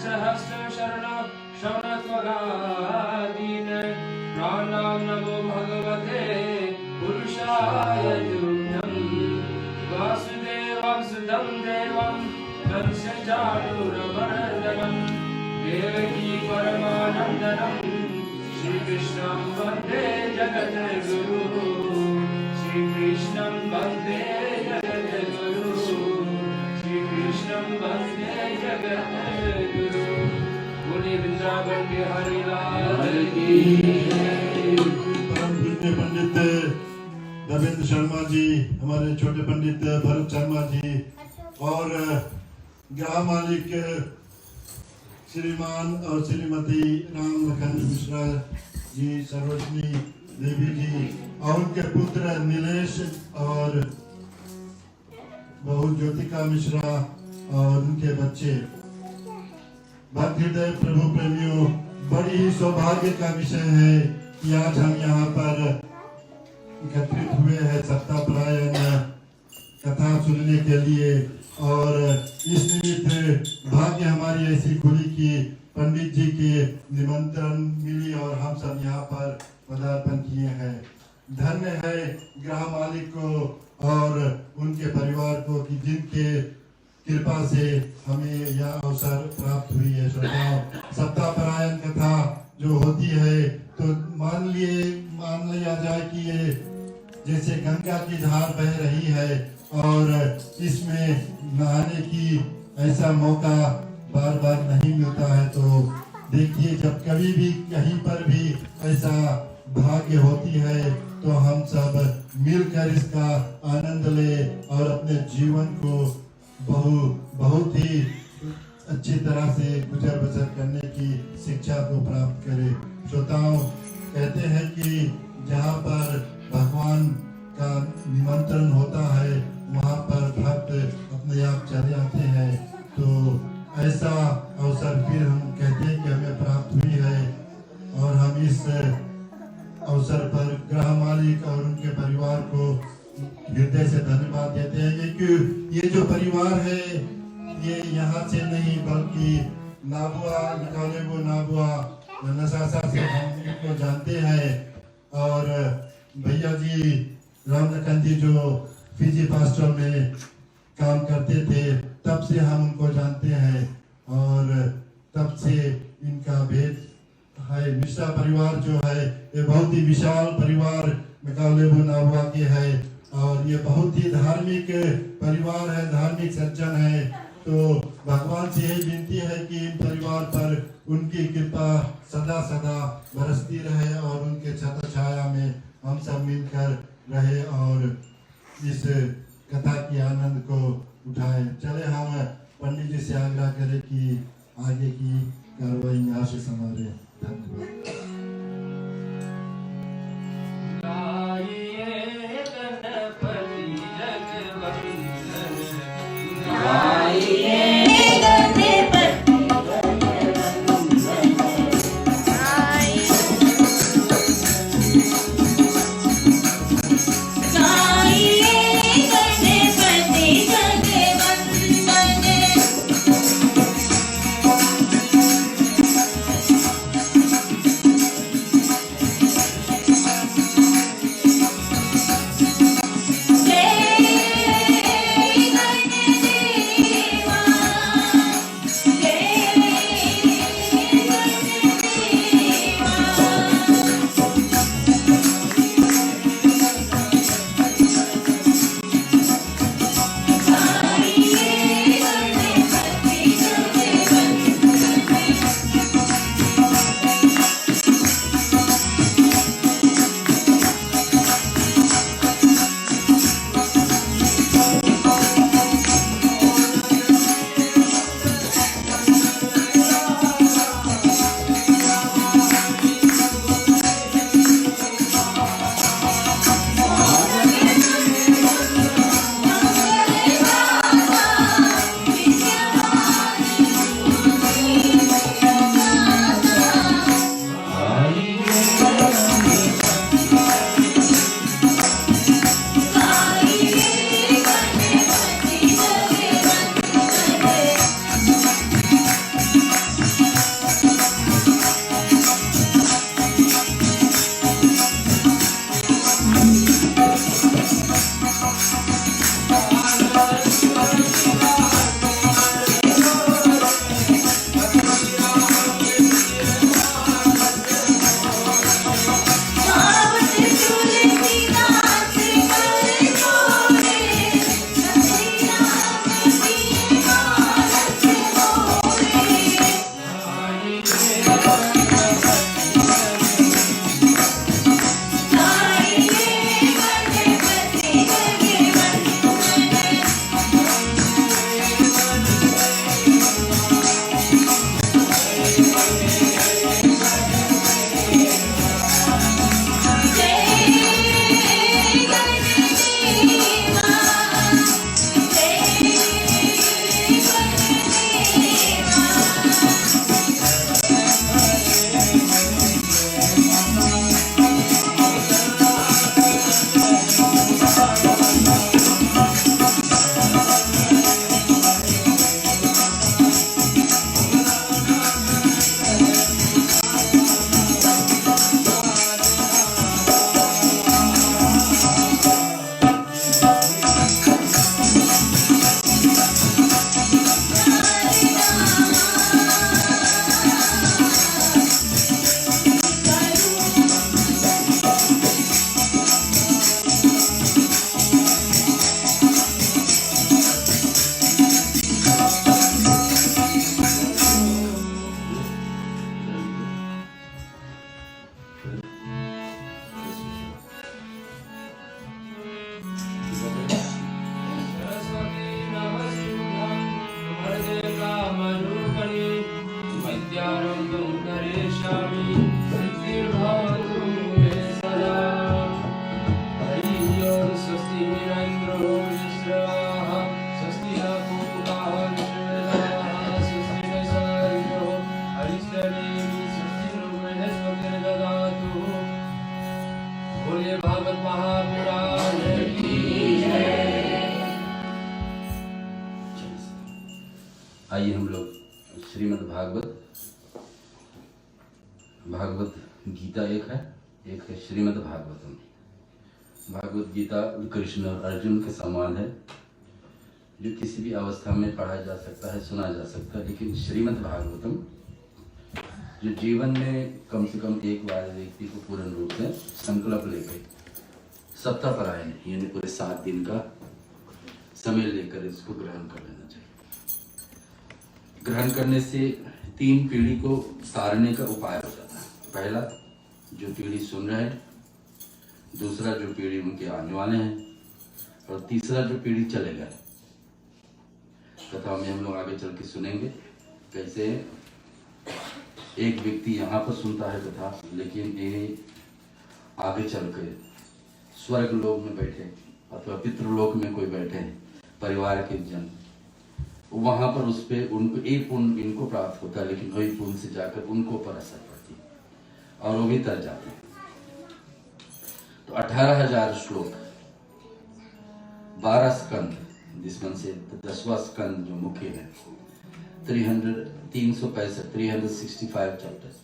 सहस्र शरण शमनत्वगादीन प्राणां नमो भगवते पुरुषाय तुभ्यं वासुदेवं सुतं देवं कंसचाणूरमर्दनं देवकी परमानन्दनं श्रीकृष्णं वन्दे जगद्गुरुः श्रीकृष्णं वन्दे जगद्गुरुः श्रीकृष्णं वन्दे जगद्गुरुः बोले वृंदावन बिहारी लाल की परम पूज्य पंडित रविंद्र शर्मा जी, हमारे छोटे पंडित भरत शर्मा जी और ग्राम मालिक श्रीमान और श्रीमती राम लखन मिश्रा जी, सरोजनी देवी जी और उनके पुत्र नीलेश और बहू ज्योतिका मिश्रा और उनके बच्चे। भक्त हृदय प्रभु प्रेमियों, बड़ी ही सौभाग्य का विषय है कि आज हम यहाँ पर एकत्रित हुए हैं सप्ताहपरायण कथा सुनने के लिए। और इस निमित्त भाग्य हमारी ऐसी खुली कि पंडित जी के निमंत्रण मिली और हम सब यहाँ पर पदार्पण किए हैं। धन्य है ग्राम मालिक को और उनके परिवार को कि जिनके कृपा से हमें यह अवसर प्राप्त हुई है। श्रोताओं, सप्ताहपरायण कथा जो होती है तो मान लिया जाए कि ये जैसे गंगा की धार बह रही है और इसमें नहाने की ऐसा मौका बार बार नहीं मिलता है। तो देखिए, जब कभी भी कहीं पर भी ऐसा भाग्य होती है तो हम सब मिलकर इसका आनंद ले और अपने जीवन को बहुत ही अच्छी तरह से गुजर बसर करने की शिक्षा को प्राप्त करें। श्रोताओं, कहते हैं कि जहाँ पर भगवान का निमंत्रण होता है वहाँ पर भक्त अपने आप चले आते हैं। तो ऐसा अवसर फिर हम कहते हैं कि हमें प्राप्त हुई है और हम इस अवसर पर ग्राम मालिक और उनके परिवार को हृदय से धन्यवाद देते हैं। ये जो परिवार है ये यहाँ से नहीं बल्कि नाबुआ निकालेगो नाबुआ नसासा से हम इनको जानते हैं। और भैया जी राम लखन जी जो फिजी पास्टर में काम करते थे तब से हम उनको जानते हैं और तब से इनका भेद है। मिश्रा परिवार जो है ये बहुत ही विशाल परिवार निकालेगो नाबुआ के है और ये बहुत ही धार्मिक परिवार है, धार्मिक सज्जन है। तो भगवान से यही विनती है कि इन परिवार पर उनकी कृपा सदा सदा बरसती रहे और उनके छत्र छाया में हम सब मिलकर रहे और इस कथा की आनंद को उठाएं। चले हम पंडित जी से आग्रह करें कि आगे की कार्रवाई यहाँ से संभाले। धन्यवाद। श्रीमद् भागवत गीता एक है श्रीमद् भागवतम। भागवत गीता कृष्ण और अर्जुन के समान है, जो किसी भी अवस्था में पढ़ा जा सकता है, सुना जा सकता है। लेकिन श्रीमद् भागवतम जो जीवन में कम से कम एक बार व्यक्ति को पूर्ण रूप से संकल्प लेकर सप्ताहपरायण यानी पूरे 7 दिन का समय लेकर इसको ग्रहण कर लेना चाहिए। ग्रहण करने से 3 पीढ़ी को सारने का उपाय हो जाता है। पहला, जो पीढ़ी सुन रहे हैं, दूसरा जो पीढ़ी उनके आने वाले हैं, और तीसरा जो पीढ़ी चले गए। कथा में हम लोग आगे चल के सुनेंगे कैसे एक व्यक्ति यहाँ पर सुनता है कथा, लेकिन ये आगे चल के स्वर्ग लोक में बैठे अथवा पितृलोक में कोई बैठे परिवार के जन, वहां पर उस पे उनको एक पुण्य इनको प्राप्त होता है, लेकिन वही पुण्य से जाकर उनको पर असर पड़ती है और वो भी तर जाते हैं। तो 18,000 श्लोक, 12 स्कंद, जिसमें से 10वां स्कंद जो मुख्य है, 365 चैप्टर्स,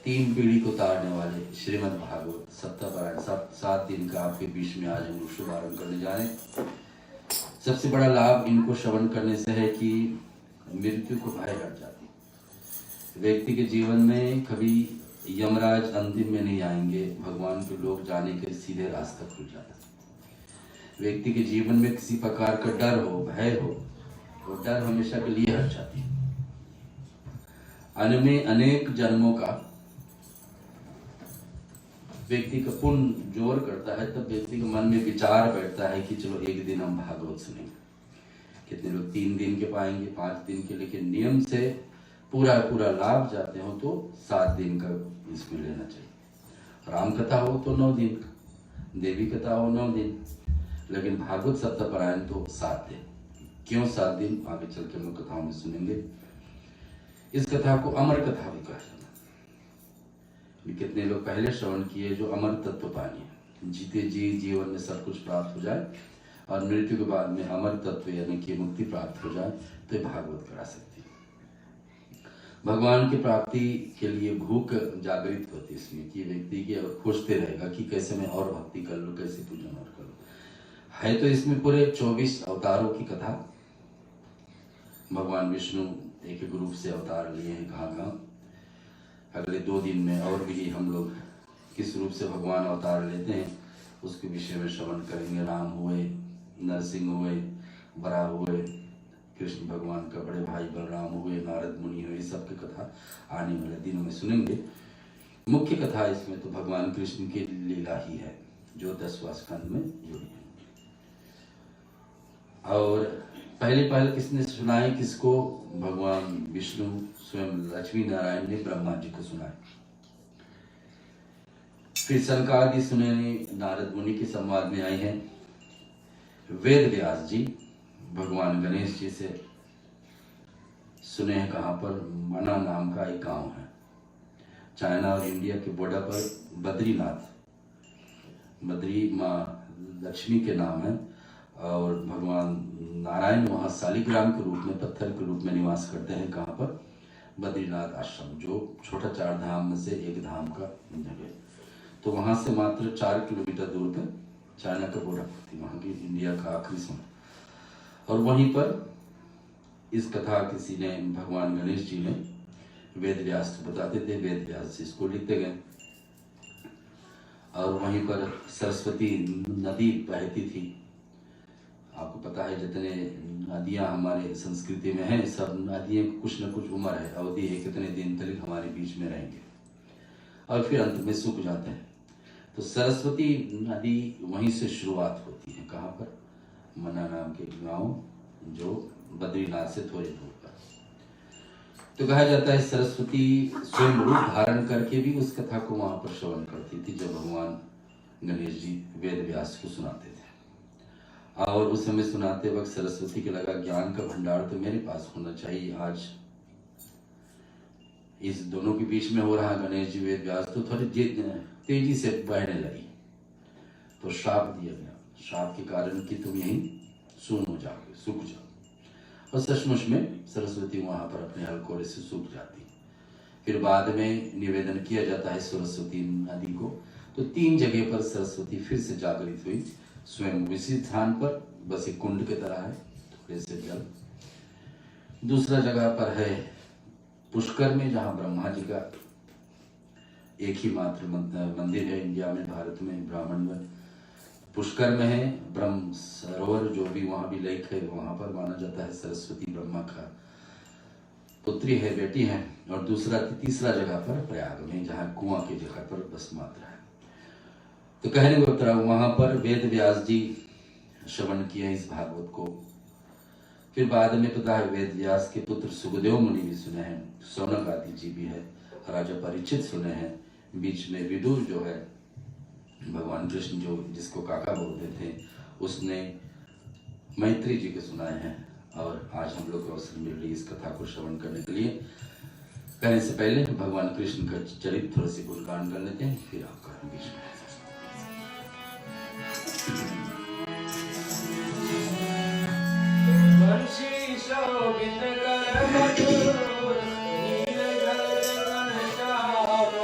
3 पीढ़ी को तारने वाले श्रीमद् भागवत सप्ताहपरायण 7 दिन का आपके बीच में आज हम शुभारंभ करने जा रहे हैं। सबसे बड़ा लाभ इनको श्रवण करने से है कि मृत्यु को भय हट जाती है। व्यक्ति के जीवन में कभी यमराज अंतिम में नहीं आएंगे, भगवान के लोग जाने के सीधे रास्ता खुल जाता है। व्यक्ति के जीवन में किसी प्रकार का डर हो, भय हो, वो डर हमेशा के लिए हट जाती है। अनेक जन्मों का व्यक्ति का पुण्य जोर करता है, तब व्यक्ति के मन में विचार बैठता है कि चलो एक दिन हम भागवत सुनेंगे। कितने लोग 3 दिन के पाएंगे, 5 दिन के, लेकिन नियम से पूरा लाभ जाते हो तो 7 दिन का इसमें लेना चाहिए। राम कथा हो तो 9 दिन, देवी कथा हो 9 दिन, लेकिन भागवत सप्ताहपरायण तो 7 दिन। क्यों 7 दिन, आगे चल के हम लोग कथाओं में सुनेंगे। इस कथा को अमर कथा भी कहा जाता है। कितने लोग पहले श्रवण किए जो अमर तत्व पानी, जीते जी जीवन में सब कुछ प्राप्त हो जाए और मृत्यु के बाद में अमर तत्व यानी कि मुक्ति प्राप्त हो जाए, तो ये भागवत करा सकती है। भगवान की प्राप्ति के लिए भूख जागृत होती है इसमें कि व्यक्ति की खोजते रहेगा कि कैसे मैं और भक्ति कर लूँ, कैसे पूजन और कर लूँ। है तो इसमें पूरे 24 अवतारों की कथा। भगवान विष्णु एक रूप से अवतार लिए हैं कहाँ। अगले 2 दिन में और भी हम लोग किस रूप से भगवान अवतार लेते हैं उसके विषय में श्रवण करेंगे। राम हुए, नरसिंह हुए, बराह हुए, कृष्ण भगवान का बड़े भाई बलराम हुए, नारद मुनि हुए, सबकी कथा आने वाले दिनों में सुनेंगे। मुख्य कथा इसमें तो भगवान कृष्ण की लीला ही है जो 10वां स्कंद में जुड़ी है। और पहले किसने सुनाए, किसको? भगवान विष्णु स्वयं लक्ष्मी नारायण ने ब्रह्मा जी को सुनाए। फिर सनकादि सुने नारद मुनि के संवाद में आए हैं। वेद व्यास जी भगवान गणेश जी से सुने हैं। कहाँ पर? मना नाम का एक गांव है, चाइना और इंडिया के बॉर्डर पर। बद्रीनाथ, बद्री माँ लक्ष्मी के नाम है, और भगवान नारायण वहाँ शालिग्राम के रूप में, पत्थर के रूप में निवास करते हैं। कहाँ पर? बद्रीनाथ आश्रम, जो छोटा 4 धाम में से एक धाम का जगह। तो वहाँ से मात्र 4 किलोमीटर दूर पर चाइना का बॉर्डर थी, वहाँ की इंडिया का आखिरी समय। और वहीं पर इस कथा किसी ने, भगवान गणेश जी ने वेद व्यास को बताते थे, वेद व्यास जी इसको लिखते गए। और वहीं पर सरस्वती नदी बहती थी। आपको पता है जितने नदियाँ हमारे संस्कृति में हैं, सब नदियों की कुछ न कुछ उम्र है, अवधि है, कितने दिन तक हमारे बीच में रहेंगे और फिर अंत में सूख जाते हैं। तो सरस्वती नदी वहीं से शुरुआत होती है। कहाँ पर? मना नाम के गांव जो बद्रीनाथ से थोड़ी दूर पर। तो कहा जाता है सरस्वती स्वयं रूप धारण करके भी उस कथा को वहां पर श्रवण करती थी जब भगवान गणेश जी वेद व्यास को सुनाते थे। और उस समय सुनाते वक्त सरस्वती के लगा ज्ञान का भंडार तो मेरे पास होना चाहिए। आज इस दोनों के बीच में हो रहा गणेश जी वेद व्यास, तो थोड़ी तेजी से बहने लगी। तो श्राप दिया गया, श्राप के कारण कि तुम यहीं सून हो जाओगे, सूख जाओ। और सचमुच में सरस्वती वहां पर अपने हलकोरे से सूख जाती। फिर बाद में निवेदन किया जाता है सरस्वती नदी को। तो 3 जगह पर सरस्वती फिर से जागृत हुई, स्वयं उसी स्थान पर, बस एक कुंड की तरह है, थोड़े से जल। दूसरा जगह पर है पुष्कर में, जहाँ ब्रह्मा जी का एक ही मात्र मंदिर है इंडिया में, भारत में, ब्राह्मण में। पुष्कर में है ब्रह्म सरोवर, जो भी वहाँ भी लेक है, वहाँ पर माना जाता है सरस्वती ब्रह्मा का पुत्री है, बेटी है। और तीसरा जगह पर प्रयाग में, जहाँ कुआं की जगह पर बस मात्र है। तो कहने को तरह वहाँ पर वेद व्यास जी श्रवण किया इस भागवत को। फिर बाद में पता है वेद व्यास के पुत्र सुखदेव मुनि भी सुने हैं, सौनक आदि जी भी है, राजा परीक्षित सुने हैं, बीच में विदुर जो है, भगवान कृष्ण जो जिसको काका बोलते थे, उसने मैत्री जी को सुनाए हैं। और आज हम लोग को अवसर मिल रही इस कथा को श्रवण करने के लिए। कहने से पहले भगवान कृष्ण का चरित्र थोड़ा सी गुणगान कर लेते हैं, फिर आपका बीच में। बंशी शोभित कर मधुर, नील गगन घनश्याम,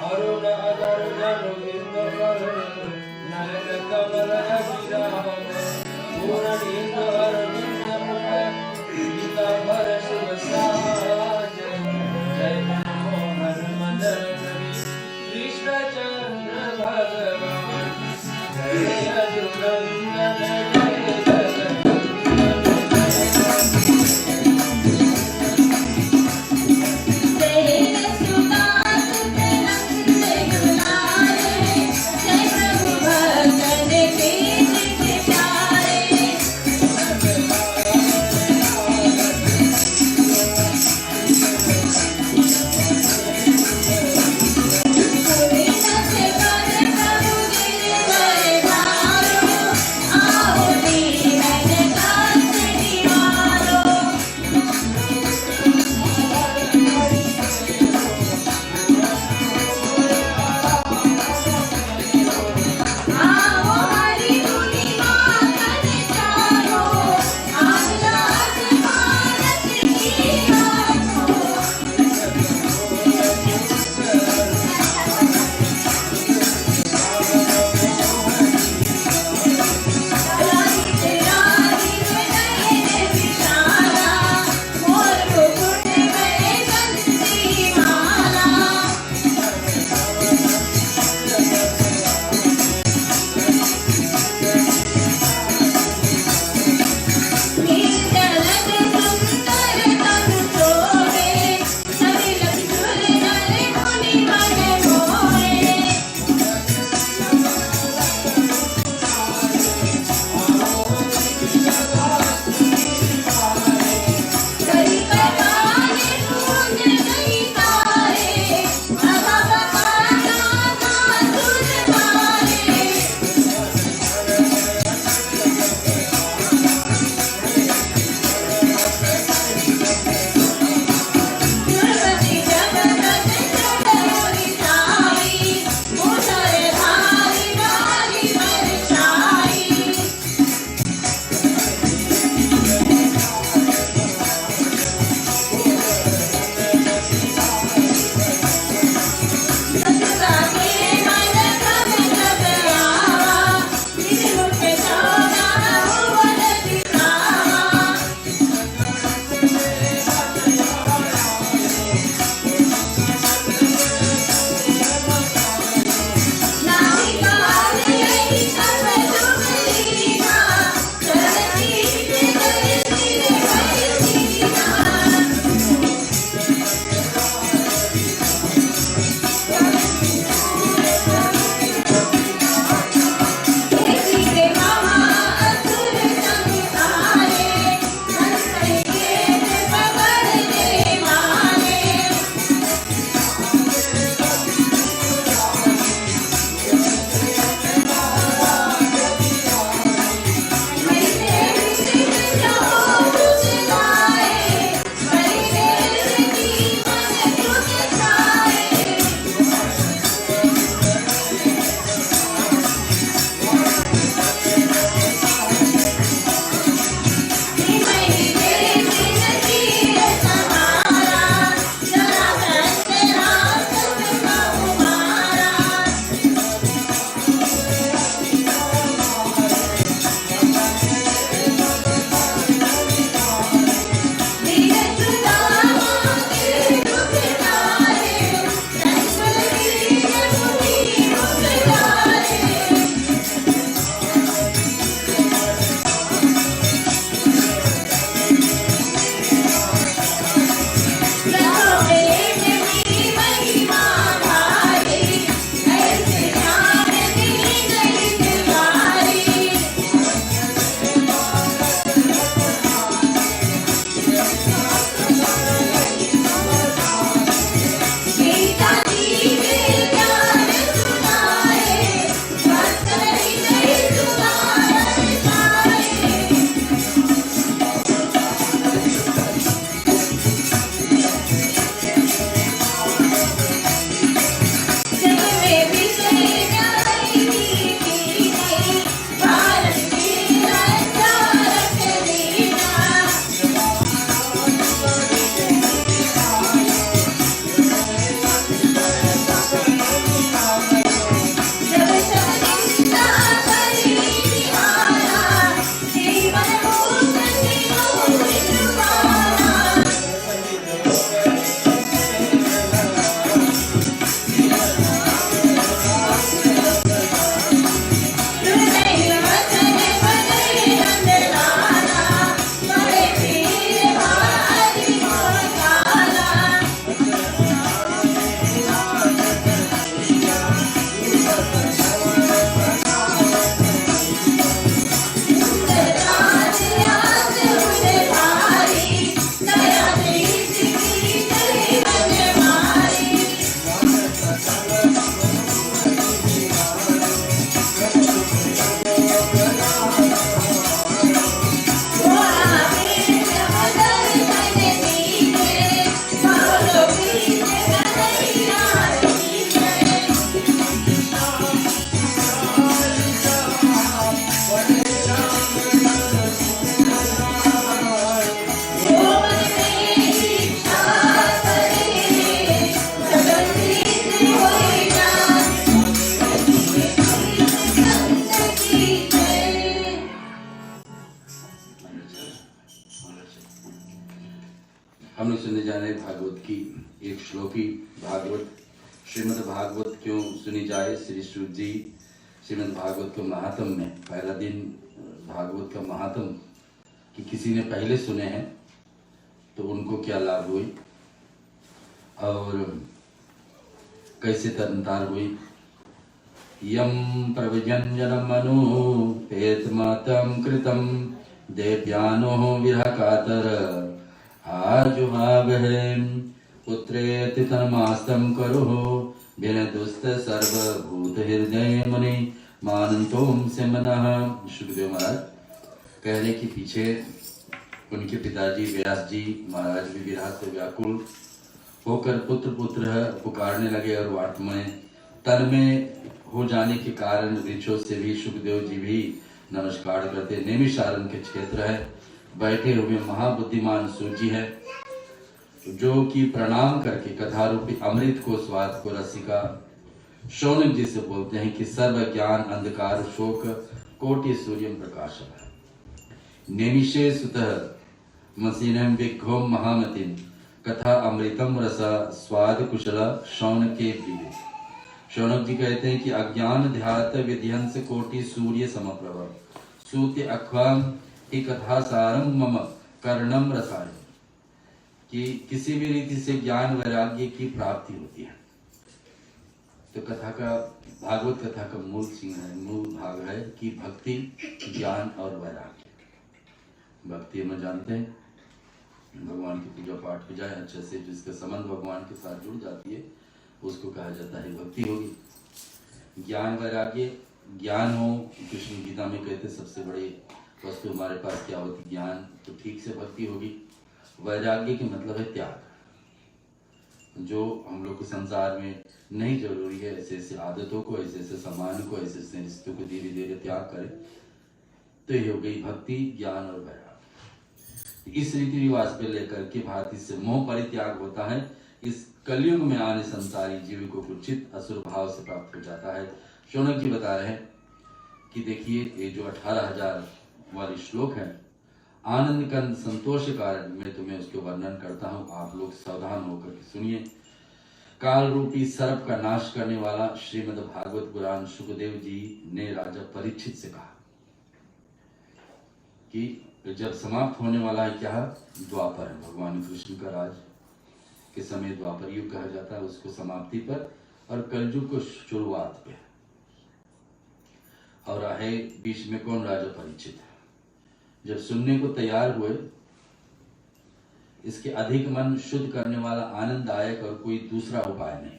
अरुण अधर धनुर्विंद पर, नयन कमल अभिराम, पूर्णिंद अरविंद मुख, पीतांबर शुभ साज, जय मनमोहन मदन कवि, कृष्णचंद्र भागवत की एक श्लोकी भागवत श्रीमद् भागवत क्यों सुनी जाए। श्री सूत जी श्रीमद् भागवत के महात्म में पहला दिन भागवत का महात्म कि किसी ने पहले सुने हैं तो उनको क्या लाभ हुई और कैसे तरनतार हुई। यम प्रविजंजनम अनुपेतमातं कृतं देव्यानो विरह कातर आजुहावहे पुत्रेति तन्मास्तं करुः विनदुस्त सर्वभूत हृदय मुनि मानन्तों से मनः। सुखदेव महाराज कह रहे कि पीछे उनके पिताजी व्यास जी महाराज भी विरह से व्याकुल होकर पुत्र पुत्र पुकारने लगे और वाट में तन में हो जाने के कारण ऋषियों से भी सुखदेव जी भी नमस्कार करते। नैमिषारण्य के क्षेत्र है, बैठे हुए महाबुद्धिमान सूजी है जो कि प्रणाम करके कथा रूपी अमृत को स्वाद को रसिका शौनक जी से बोलते हैं कि सर्व ज्ञान अंधकार शोक कोटि सूर्य प्रकाशः नैमिषे सुतः मसीनम विघ्घोम महामतिम कथा अमृतम रस स्वाद कुशल शौनके विविध। शौनक जी कहते हैं कि अज्ञान ध्यात विध्यंस कोटि सूर्य समप्रभ सूत्य अख्वाम ही कथा सारम मम कर्णम रसाय कि किसी भी रीति से ज्ञान वैराग्य की प्राप्ति होती है। तो कथा का भागवत कथा का मूल सिंह है, मूल भाग है कि भक्ति ज्ञान और वैराग्य। भक्ति हम जानते हैं भगवान की पूजा पाठ हो जाए अच्छे से, जिसका संबंध भगवान के साथ जुड़ जाती है उसको कहा जाता है भक्ति होगी। ज्ञान वैराग्य, ज्ञान हो कृष्ण गीता में कहते सबसे बड़ी वस्तु हमारे पास क्या होती, ज्ञान, तो ठीक से भक्ति होगी। वैराग्य के मतलब है त्याग, जो हम लोग को संसार में नहीं जरूरी है, ऐसे ऐसे आदतों को, ऐसे ऐसे सामान को, ऐसे ऐसे रिश्तों को धीरे धीरे त्याग करें, तो ये हो गई भक्ति ज्ञान और वैराग्य। इस रीति रिवाज पे लेकर के भारतीय से मोह परित्याग होता है। इस कलयुग में आने संसारी जीव को कुचित असुर भाव से प्राप्त हो जाता है। शौनक जी बता रहे हैं कि देखिए ये जो 18,000 वाली श्लोक है, आनंद कंद संतोष कारण मैं तुम्हें उसके वर्णन करता हूँ, आप लोग सावधान होकर के सुनिए। काल रूपी सर्प का नाश करने वाला श्रीमद् भागवत पुराण सुखदेव जी ने राजा परीक्षित से कहा कि जब समाप्त होने वाला है क्या, द्वापर है, भगवान कृष्ण का राज के समय द्वापर युग कहा जाता है, उसको समाप्ति पर, और कलयुग को शुरुआत पे। और है बीच में कौन, राजा परीक्षित है। जब सुनने को तैयार हुए, इसके अधिक मन शुद्ध करने वाला आनंददायक और कोई दूसरा उपाय नहीं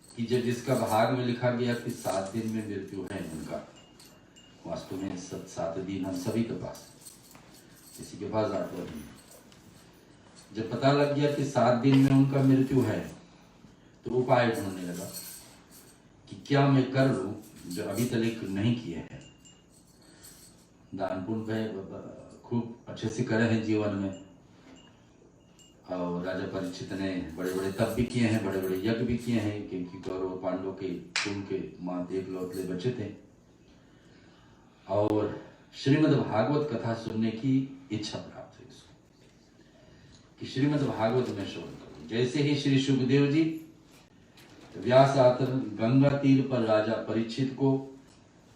कि जब जिसका भाग में लिखा गया कि 7 दिन में मृत्यु है उनका, वास्तव में 7 दिन हम सभी के पास, किसी के पास 8वां दिन। जब पता लग गया कि 7 दिन में उनका मृत्यु है तो उपाय ढूंढने लगा कि क्या मैं कर लूं जो अभी तक नहीं किए हैं। दान पुण्य खूब अच्छे से करे हैं जीवन में, और राजा परीक्षित ने बड़े बड़े तप भी किए हैं, बड़े बड़े यज्ञ भी किए हैं, क्योंकि कौरव पांडवों के कुल के मात्र एकलौते बचे थे। और श्रीमद् भागवत कथा सुनने की इच्छा प्राप्त हुई उसको कि श्रीमद् भागवत में श्रवण करूं। जैसे ही श्री सुखदेव जी व्यास आश्रम गंगा तीर पर राजा परीक्षित को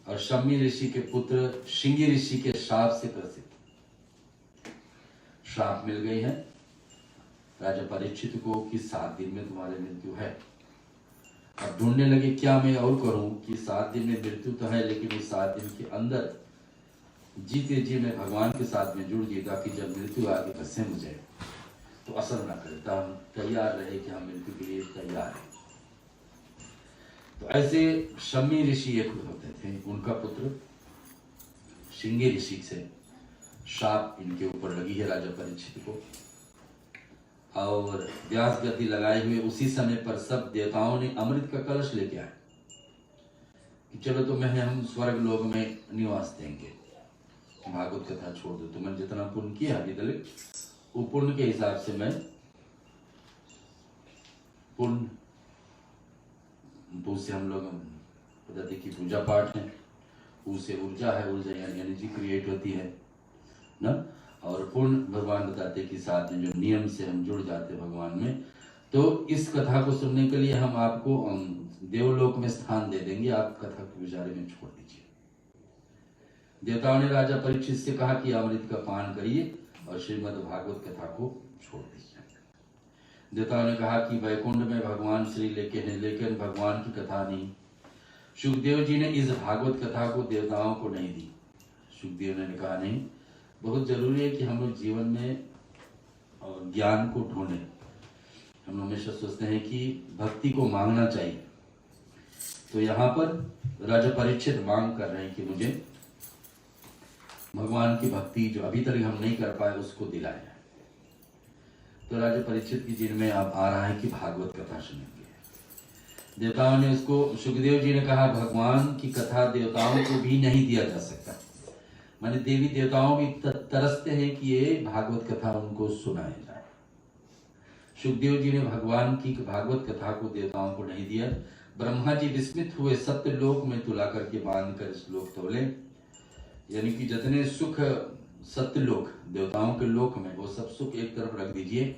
और शम्मी ऋषि के पुत्र शिंगी ऋषि के श्राप से प्रसिद्ध श्राप मिल गई है राजा परीक्षित को कि 7 दिन में तुम्हारी मृत्यु है। अब ढूंढने लगे क्या मैं और करूं कि 7 दिन में मृत्यु तो है, लेकिन इस 7 दिन के अंदर जीते जी मैं भगवान के साथ में जुड़ जाए, ताकि जब मृत्यु आगे फंसे मुझे तो असर न करे, हम तैयार रहे कि हम मृत्यु के लिए तैयार हैं। तो ऐसे शम्मी ऋषि एक होते थे, उनका पुत्र शिंगी ऋषि से शाप इनके ऊपर लगी है राजा परीक्षित को, और व्यास गति लगाए हुए उसी समय पर सब देवताओं ने अमृत का कलश लेके आए कि चलो तुम्हें हम स्वर्ग लोक में निवास देंगे, भागवत कथा छोड़ दो, तुमने जितना पुण्य किया अभी तक वो पुण्य के हिसाब से मैं पुण्य से हम लोग पद्धति की पूजा पाठ है, उससे ऊर्जा है, ऊर्जा यानी एनर्जी क्रिएट होती है ना, और पूर्ण भगवान बताते कि साथ में जो नियम से हम जुड़ जाते भगवान में, तो इस कथा को सुनने के लिए हम आपको देवलोक में स्थान दे देंगे, आप कथा के विचारे में छोड़ दीजिए। देवताओं ने राजा परीक्षित से कहा कि अमृत का पान करिए और श्रीमद् भागवत कथा को छोड़ दीजिए। देवताओं ने कहा कि वैकुंठ में भगवान श्री लेके हैं, लेकिन भगवान की कथा नहीं। सुखदेव जी ने इस भागवत कथा को देवताओं को नहीं दी। सुखदेव ने कहा नहीं, बहुत जरूरी है कि हम लोग जीवन में ज्ञान को ढूंढें। हम हमेशा सोचते हैं कि भक्ति को मांगना चाहिए, तो यहाँ पर राजा परीक्षित मांग कर रहे हैं कि मुझे भगवान की भक्ति जो अभी तक हम नहीं कर पाए उसको दिलाया जाए। तो राजा परीक्षित की जिन में अब आ रहा है कि भागवत कथा सुनेंगे। देवताओं ने उसको, सुखदेव जी ने कहा भगवान की कथा देवताओं को भी नहीं दिया जा सकता, माने देवी देवताओं भी तरसते हैं कि ये भागवत कथा उनको सुनाया जाए। सुखदेव जी ने भगवान की भागवत कथा को देवताओं को नहीं दिया। ब्रह्मा जी विस्मित हुए, सत्य लोक में तुला करके बांध कर इस लोक तोले, यानी कि जितने सुख सत्य लोक देवताओं के लोक में, वो सब सुख एक तरफ रख दीजिए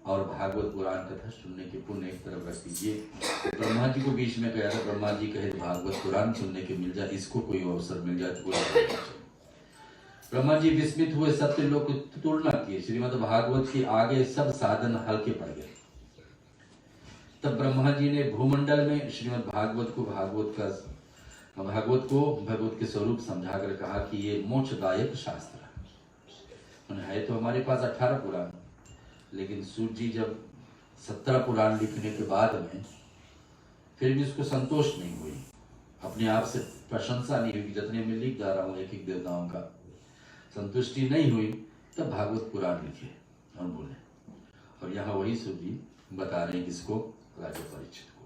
और भागवत पुराण कथा सुनने के पुण्य एक तरफ रख दीजिए। तो ब्रह्मा जी को बीच में कहा था, ब्रह्मा जी कहे भागवत पुराण सुनने के मिल जाए, इसको कोई अवसर मिल जाए तो कोई। ब्रह्मा जी विस्मित हुए, सत्य लोक की तुलना किए, श्रीमद् भागवत के आगे सब साधन हल्के पड़ गए। तब ब्रह्मा जी ने भूमंडल में श्रीमद् भागवत को भगवत के स्वरूप समझा कर कहा कि ये मोक्षदायक शास्त्र है। तो हमारे पास 18 पुराण, लेकिन सूर्य जी जब 17 पुराण लिखने के बाद में फिर भी उसको संतोष नहीं हुई, अपने आप से प्रशंसा नहीं हुई, जितने में लिख जा रहा हूँ एक एक देवताओं का संतुष्टि नहीं हुई, तब भागवत पुराण लिखे और बोले। और यहाँ वही सूर्य जी बता रहे हैं किसको, राजा परीक्षित को।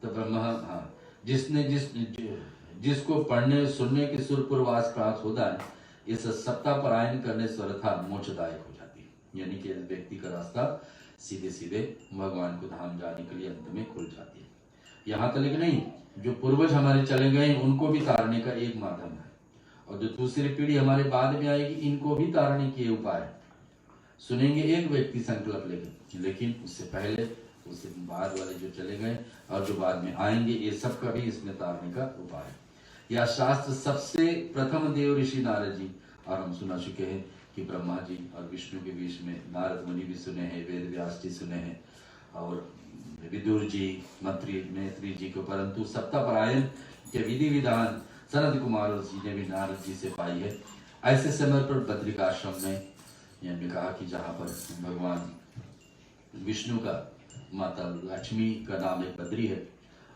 तो ब्रह्मा जिसको पढ़ने सुनने के सुरपुरवास प्राप्त होता है, इस सप्ताह परायण करने स्वरथा मोक्षदायक हो जाती है, यानी कि व्यक्ति का रास्ता सीधे सीधे भगवान को धाम जाने के लिए अंत में खुल जाती है। यहाँ तक नहीं, जो पूर्वज हमारे चले गए उनको भी तारने का एक माध्यम है, और जो दूसरी पीढ़ी हमारे बाद में आएगी इनको भी तारने के उपाय सुनेंगे एक व्यक्ति संकल्प लेकर, लेकिन उससे पहले उससे बाद वाले जो चले गए और जो बाद में आएंगे, ये सब का भी इसमें तारने का उपाय है। यह शास्त्र सबसे प्रथम देव ऋषि नारद जी, और हम सुना चुके हैं कि ब्रह्मा जी और विष्णु के बीच में नारद मुनि भी सुने हैं, वेद व्यास जी सुने हैं, और विदुर जी, मैत्री जी को, परंतु सप्ताह परायण के विधि विधान सनत कुमार जी ने भी नारद जी से पाई है। ऐसे समय पर बद्रिकाश्रम में यह कहा कि जहाँ पर भगवान विष्णु का माता लक्ष्मी का नाम एक बद्री है,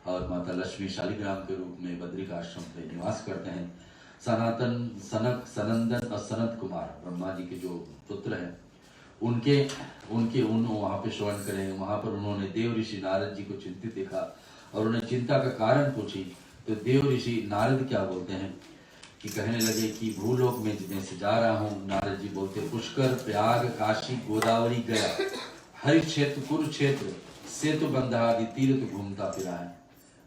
और माता लक्ष्मी शालिग्राम के रूप में बद्रिकाश्रम में निवास करते हैं। सनातन, सनक, सनंदन और सनत कुमार ब्रह्मा जी के जो पुत्र हैं, उनके वहाँ पे श्रवण करें। वहाँ पर उन्होंने देव ऋषि नारद जी को चिंतित देखा और उन्हें चिंता का कारण पूछी, तो देव ऋषि नारद क्या बोलते हैं कि कहने लगे कि भूलोक में से जा रहा हूँ। नारद जी बोलते, पुष्कर, प्रयाग, काशी, गोदावरी, गया, हरि क्षेत्र, कुरुक्षेत्र, सेतु बंधा आदि तीर्थ घूमता फिरा है।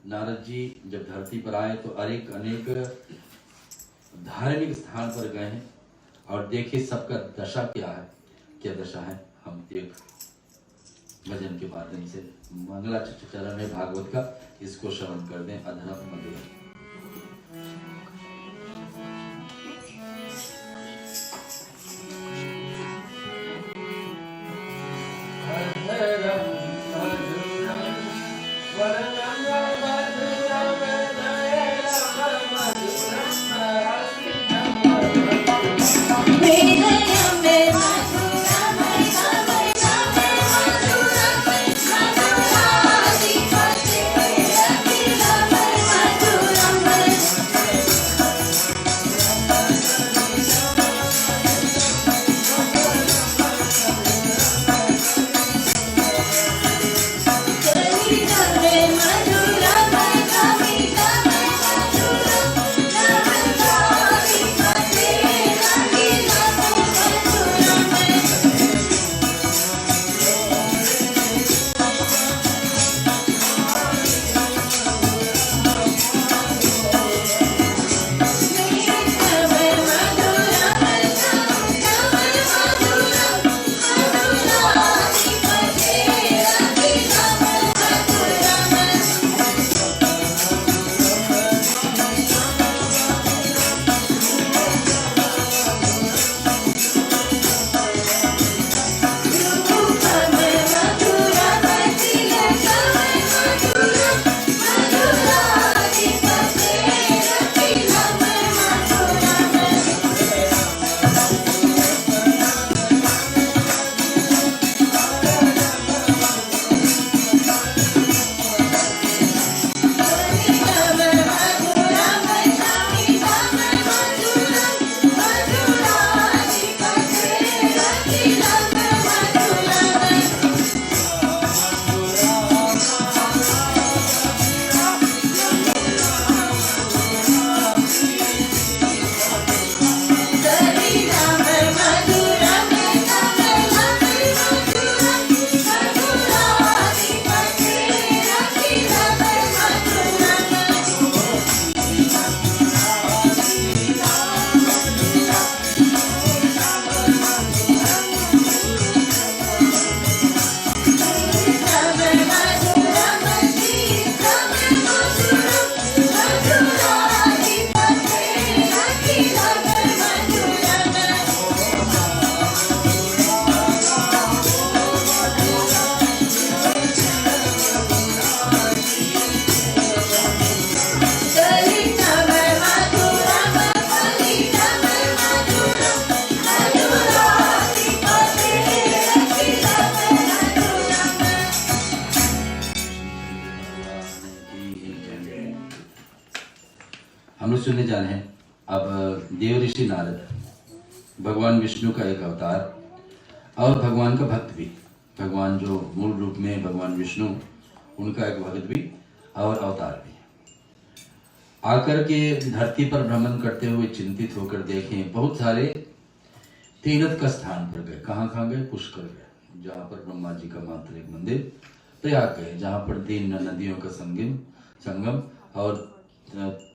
नारद जी जब धरती पर आए तो अनेक धार्मिक स्थान पर गए हैं और देखे सबका दशा क्या है, क्या दशा है। हम एक भजन के माध्यम से मंगला चरण है भागवत का, इसको श्रवण कर दें। अधनम मधुर Mama. सुने जाने हैं। अब देव ऋषि नारद भगवान विष्णु का एक अवतार और भगवान का भक्त भी, भगवान जो मूल रूप में भगवान विष्णु उनका एक भक्त भी और अवतार भी आकर के धरती पर भ्रमण करते हुए चिंतित होकर देखें बहुत सारे तीर्थ का स्थान पर गए। कहाँ गए? पुष्कर गए, जहाँ पर ब्रह्मा जी का मात्र एक मंदिर। प्रयाग गए, जहाँ पर 3 नदियों का संगम और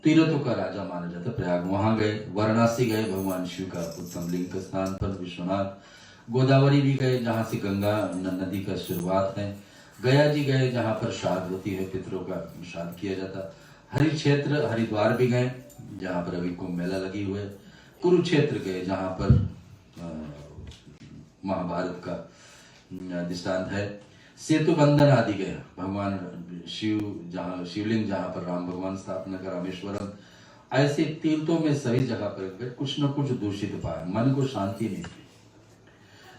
तीर्थों का राजा माना जाता प्रयाग, वहां गए। वाराणसी गए, भगवान शिव का उत्तम लिंग का स्थान पर विश्वनाथ। गोदावरी भी गए, जहाँ से गंगा नदी का शुरुआत है। गया जी गए, जहाँ पर श्राद्ध होती है, पितरों का श्राद्ध किया जाता। हरि क्षेत्र हरिद्वार भी गए, जहाँ पर अभी कुंभ मेला लगी हुए। कुरुक्षेत्र गए, जहाँ पर महाभारत का दृष्टांत है। सेतु बंधन आदि गए, भगवान शिव जहाँ शिवलिंग जहाँ पर राम भगवान स्थापना का रामेश्वरम। ऐसे तीर्थों में सभी जगह पर गए, कुछ न कुछ दूषित पाया, मन को शांति नहीं थी।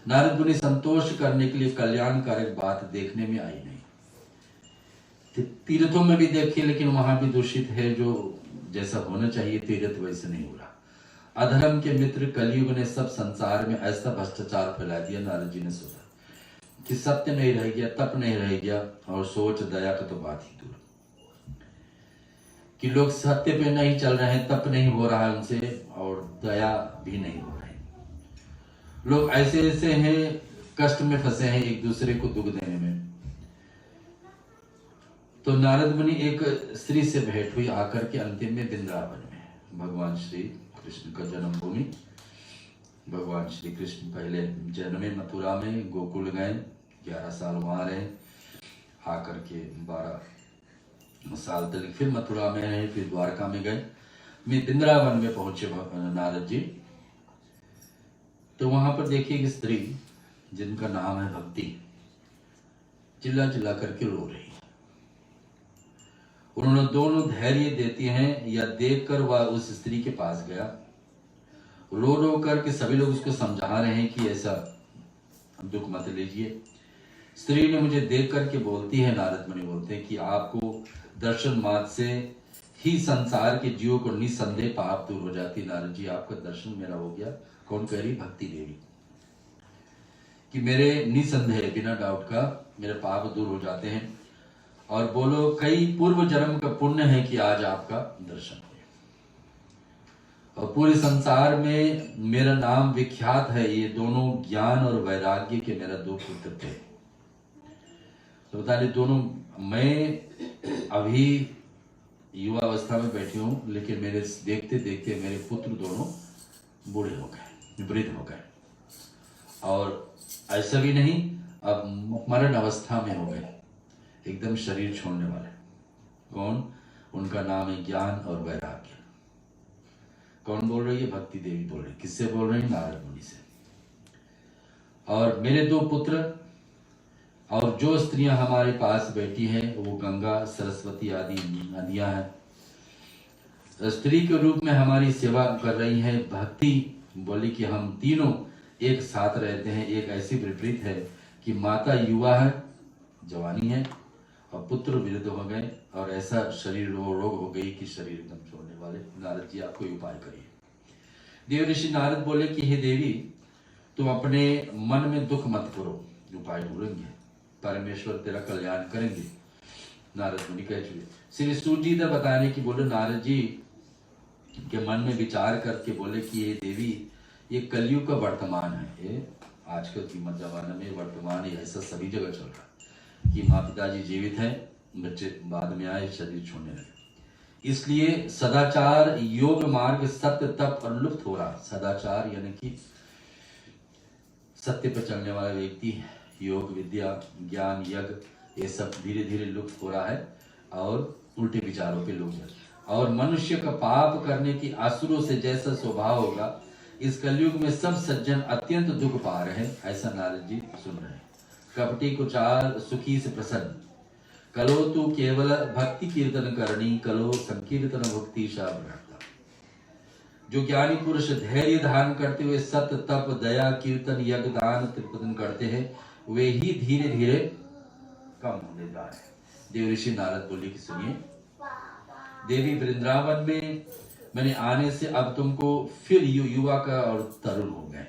नारद मुनि संतोष करने के लिए कल्याणकारक बात देखने में आई नहीं। तीर्थों में भी देखे, लेकिन वहां भी दूषित है, जो जैसा होना चाहिए तीर्थ वैसे नहीं हो रहा। अधर्म के मित्र कलयुग ने सब संसार में ऐसा भ्रष्टाचार फैला दिया। नारद जी ने सोचा कि सत्य नहीं रह गया, तप नहीं रह गया, और सोच दया का तो बात ही दूर कि लोग सत्य पे नहीं चल रहे हैं, तप नहीं हो रहा है उनसे, और दया भी नहीं हो रही। लोग ऐसे हैं, कष्ट में फंसे हैं, एक दूसरे को दुख देने में। तो नारद मुनि एक स्त्री से भेंट हुई आकर के अंतिम में वृंदावन में, भगवान श्री कृष्ण का जन्मभूमि। भगवान श्री कृष्ण पहले जन्मे मथुरा में, गोकुल गए, 11 साल वहां रहे, आकर के 12 साल तक फिर मथुरा में रहे, फिर द्वारका में गए। वृंदावन में पहुंचे नारद जी, तो वहां पर देखिए एक स्त्री जिनका नाम है भक्ति, चिल्ला चिल्ला करके रो रही है। उन्होंने दोनों धैर्य देती हैं, या देखकर वह उस स्त्री के पास गया, रो रो करके सभी लोग उसको समझा रहे हैं कि ऐसा दुख मत लीजिए। स्त्री ने मुझे देख करके बोलती है, नारद मुनि बोलते हैं कि आपको दर्शन मात्र से ही संसार के जीवों को निसंदेह पाप दूर हो जाती। नारद जी आपका दर्शन मेरा हो गया। कौन कह रही? भक्ति देवी, कि मेरे निसंदेह बिना डाउट का मेरे पाप दूर हो जाते हैं, और बोलो कई पूर्व जन्म का पुण्य है कि आज आपका दर्शन हो। और पूरे संसार में मेरा नाम विख्यात है। ये दोनों ज्ञान और वैराग्य के मेरा 2 पुत्र थे। तो बता दें, दोनों, मैं अभी युवा अवस्था में बैठी हूँ, लेकिन मेरे देखते देखते मेरे पुत्र दोनों बूढ़े हो गए, वृद्ध हो गए, और ऐसा भी नहीं, अब मरण अवस्था में हो गए, एकदम शरीर छोड़ने वाले। कौन? उनका नाम है ज्ञान और वैराग्य। कौन बोल रही है? भक्ति देवी बोल रही। किससे बोल रही है? नारद मुनि से। और मेरे 2 पुत्र और जो स्त्रियां हमारे पास बैठी हैं, वो गंगा सरस्वती आदि नदियां हैं। स्त्री के रूप में हमारी सेवा कर रही हैं। भक्ति बोली कि हम तीनों एक साथ रहते हैं। एक ऐसी विपरीत है कि माता युवा है, जवानी है, और पुत्र वृद्ध हो गए, और ऐसा शरीर रोग हो गई कि शरीर एकदम छोड़ने वाले। नारद जी आप कोई उपाय करिए। देव ऋषि नारद बोले कि हे देवी, तुम अपने मन में दुख मत करो, उपाय ढूंढेंगे, परमेश्वर तेरा कल्याण करेंगे। नारद मुनि कह चुके। श्री सूजी ने बताने की बोले, नारद जी के मन में विचार करके बोले कि ये देवी, ये कलयुग का वर्तमान है, ये आजकल की जमाने में वर्तमान है, ऐसा सभी जगह चल रहा है कि माँ पिताजी जीवित हैं, बच्चे बाद में आए, शरीर छोड़ने लगे। इसलिए सदाचार, योग मार्ग, सत्य, तप और लुप्त हो रहा। सदाचार यानी कि सत्य पर चलने वाला व्यक्ति, योग, विद्या, ज्ञान, यज्ञ, ये सब धीरे धीरे लुप्त हो रहा है, और उल्टे विचारों पे लोग हैं। और मनुष्य का पाप करने की असुरों से जैसा स्वभाव होगा, इस कलयुग में सब सज्जन अत्यंत दुख पा रहे हैं, ऐसा नारद जी सुन रहे हैं। कपटी को चार सुखी से प्रसन्न, कलो तू केवल भक्ति कीर्तन करनी, कलो संकीर्तन भक्ति शाब्द। जो ज्ञानी पुरुष धैर्य धारण करते हुए सत्य, तप, दया, कीर्तन, यज्ञ, दान, त्रिपतन करते हैं, वे ही धीरे धीरे कम होने जा रहे हैं। देव ऋषि नारद बोले कि सुनिए, देवी वृंदावन में मैंने आने से अब तुमको फिर युवा का और तरुण हो गए।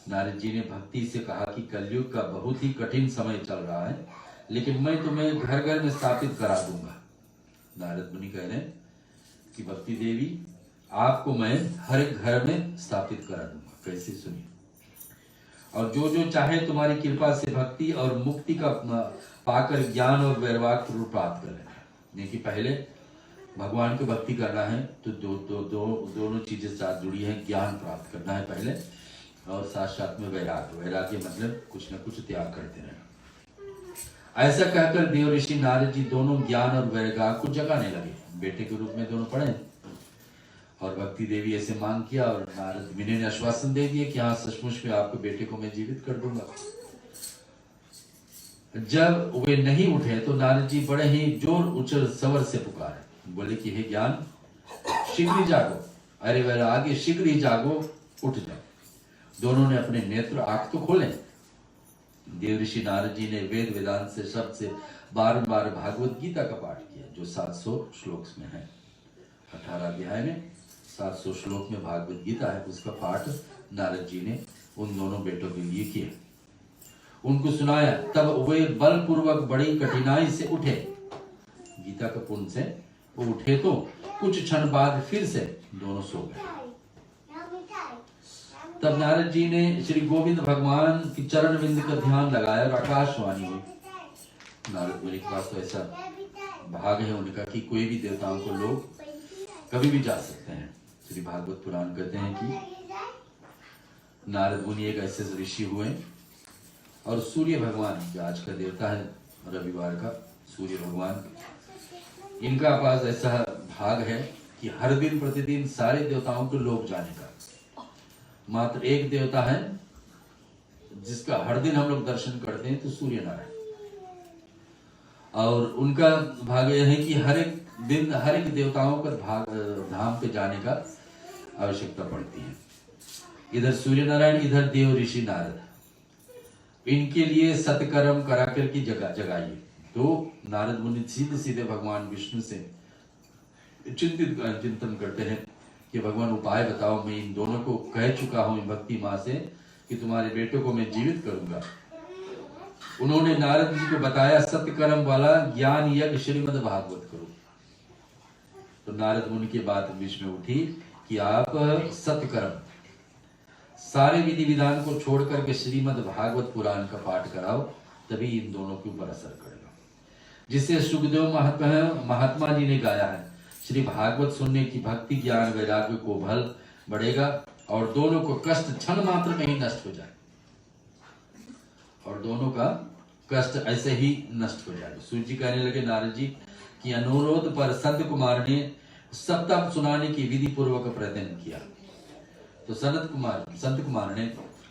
नारद जी ने भक्ति से कहा कि कलयुग का बहुत ही कठिन समय चल रहा है, लेकिन मैं तुम्हें घर घर में स्थापित करा दूंगा। नारद मुनि कह रहे हैं कि भक्ति देवी आपको मैं हर एक घर में स्थापित करा दूंगा। कैसे सुनिए, और जो जो चाहे तुम्हारी कृपा से भक्ति और मुक्ति का पाकर ज्ञान और वैराग्य रूप प्राप्त कर लेना। देखिए पहले भगवान की भक्ति करना है तो दोनों चीजें साथ जुड़ी है। ज्ञान प्राप्त करना है पहले, और साथ साथ में वैराग्य। वैराग्य मतलब कुछ न कुछ त्याग करते रहना। ऐसा कहकर देव ऋषि नारद जी दोनों ज्ञान और वैराग्य को जगाने लगे। बेटे के रूप में दोनों पढ़े, और भक्ति देवी ऐसे मांग किया, और नारद मुनि ने आश्वासन दे दिया कि हाँ सचमुच में आपके बेटे को मैं जीवित कर दूंगा। जब वे नहीं उठे तो नारद जी बड़े ही जोर उच्च स्वर से पुकारे, बोले कि हे ज्ञान शीघ्र ही जागो, अरे वैराग्य शीघ्र ही जागो, उठ जाओ। दोनों ने अपने नेत्र आंख तो खोले। देव ऋषि नारद जी ने वेद वेदांत से शब्द से बार भागवत गीता का पाठ किया, जो 700 श्लोक में है। 18 अध्याय में 700 श्लोक में भागवत गीता है, उसका पाठ नारद जी ने उन दोनों बेटों के लिए किया, उनको सुनाया। तब वे बलपूर्वक बड़ी कठिनाई से उठे। गीता का पुण्य से वो उठे तो कुछ क्षण बाद फिर से दोनों सो गए। तब नारद जी ने श्री गोविंद भगवान की चरण बिंद का ध्यान लगाया और आकाशवाणी हुई। नारद मुनि के पास तो ऐसा भाग है उनका कि कोई भी देवताओं को लोग कभी भी जा सकते हैं। श्री भागवत पुराण कहते हैं कि नारद मुनि एक ऐसे ऋषि हुए, और सूर्य भगवान जो आज का देवता है रविवार का सूर्य भगवान, इनका पास ऐसा भाग है कि हर दिन प्रतिदिन सारे देवताओं को लोग जाने का, मात्र एक देवता है जिसका हर दिन हम लोग दर्शन करते हैं, तो सूर्य नारायण। और उनका भाग यह है कि हर एक दिन हर एक देवताओं का धाम पे जाने का आवश्यकता पड़ती है। इधर सूर्य नारायण, इधर देव ऋषि नारद, इनके लिए सत्कर्म करा कर की जगह जगाइए। तो नारद मुनि सीधे सीधे भगवान विष्णु से चिंतन करते हैं कि भगवान उपाय बताओ, मैं इन दोनों को कह चुका हूं भक्ति माँ से कि तुम्हारे बेटों को मैं जीवित करूंगा। उन्होंने नारद जी को बताया सत्कर्म वाला ज्ञान यज्ञ श्रीमद् भागवत करो। तो नारद मुनि की बात बीच में उठी कि आप सत्कर्म सारे विधि विधान को छोड़ करके श्रीमद् भागवत पुराण का पाठ कराओ, तभी इन दोनों के ऊपर असर करेगा। जिसे सुखदेव महात्मा जी ने गाया है, श्री भागवत सुनने की भक्ति ज्ञान वैराग्य को बल बढ़ेगा और दोनों को कष्ट क्षण मात्र में ही नष्ट हो जाए, और दोनों का कष्ट ऐसे ही नष्ट हो जाएगा। सूर्य जी कहने लगे नारद जी की अनुरोध पर संत कुमार ने सप्ताह सुनाने की विधि पूर्वक प्रयत्न किया। तो संत कुमार ने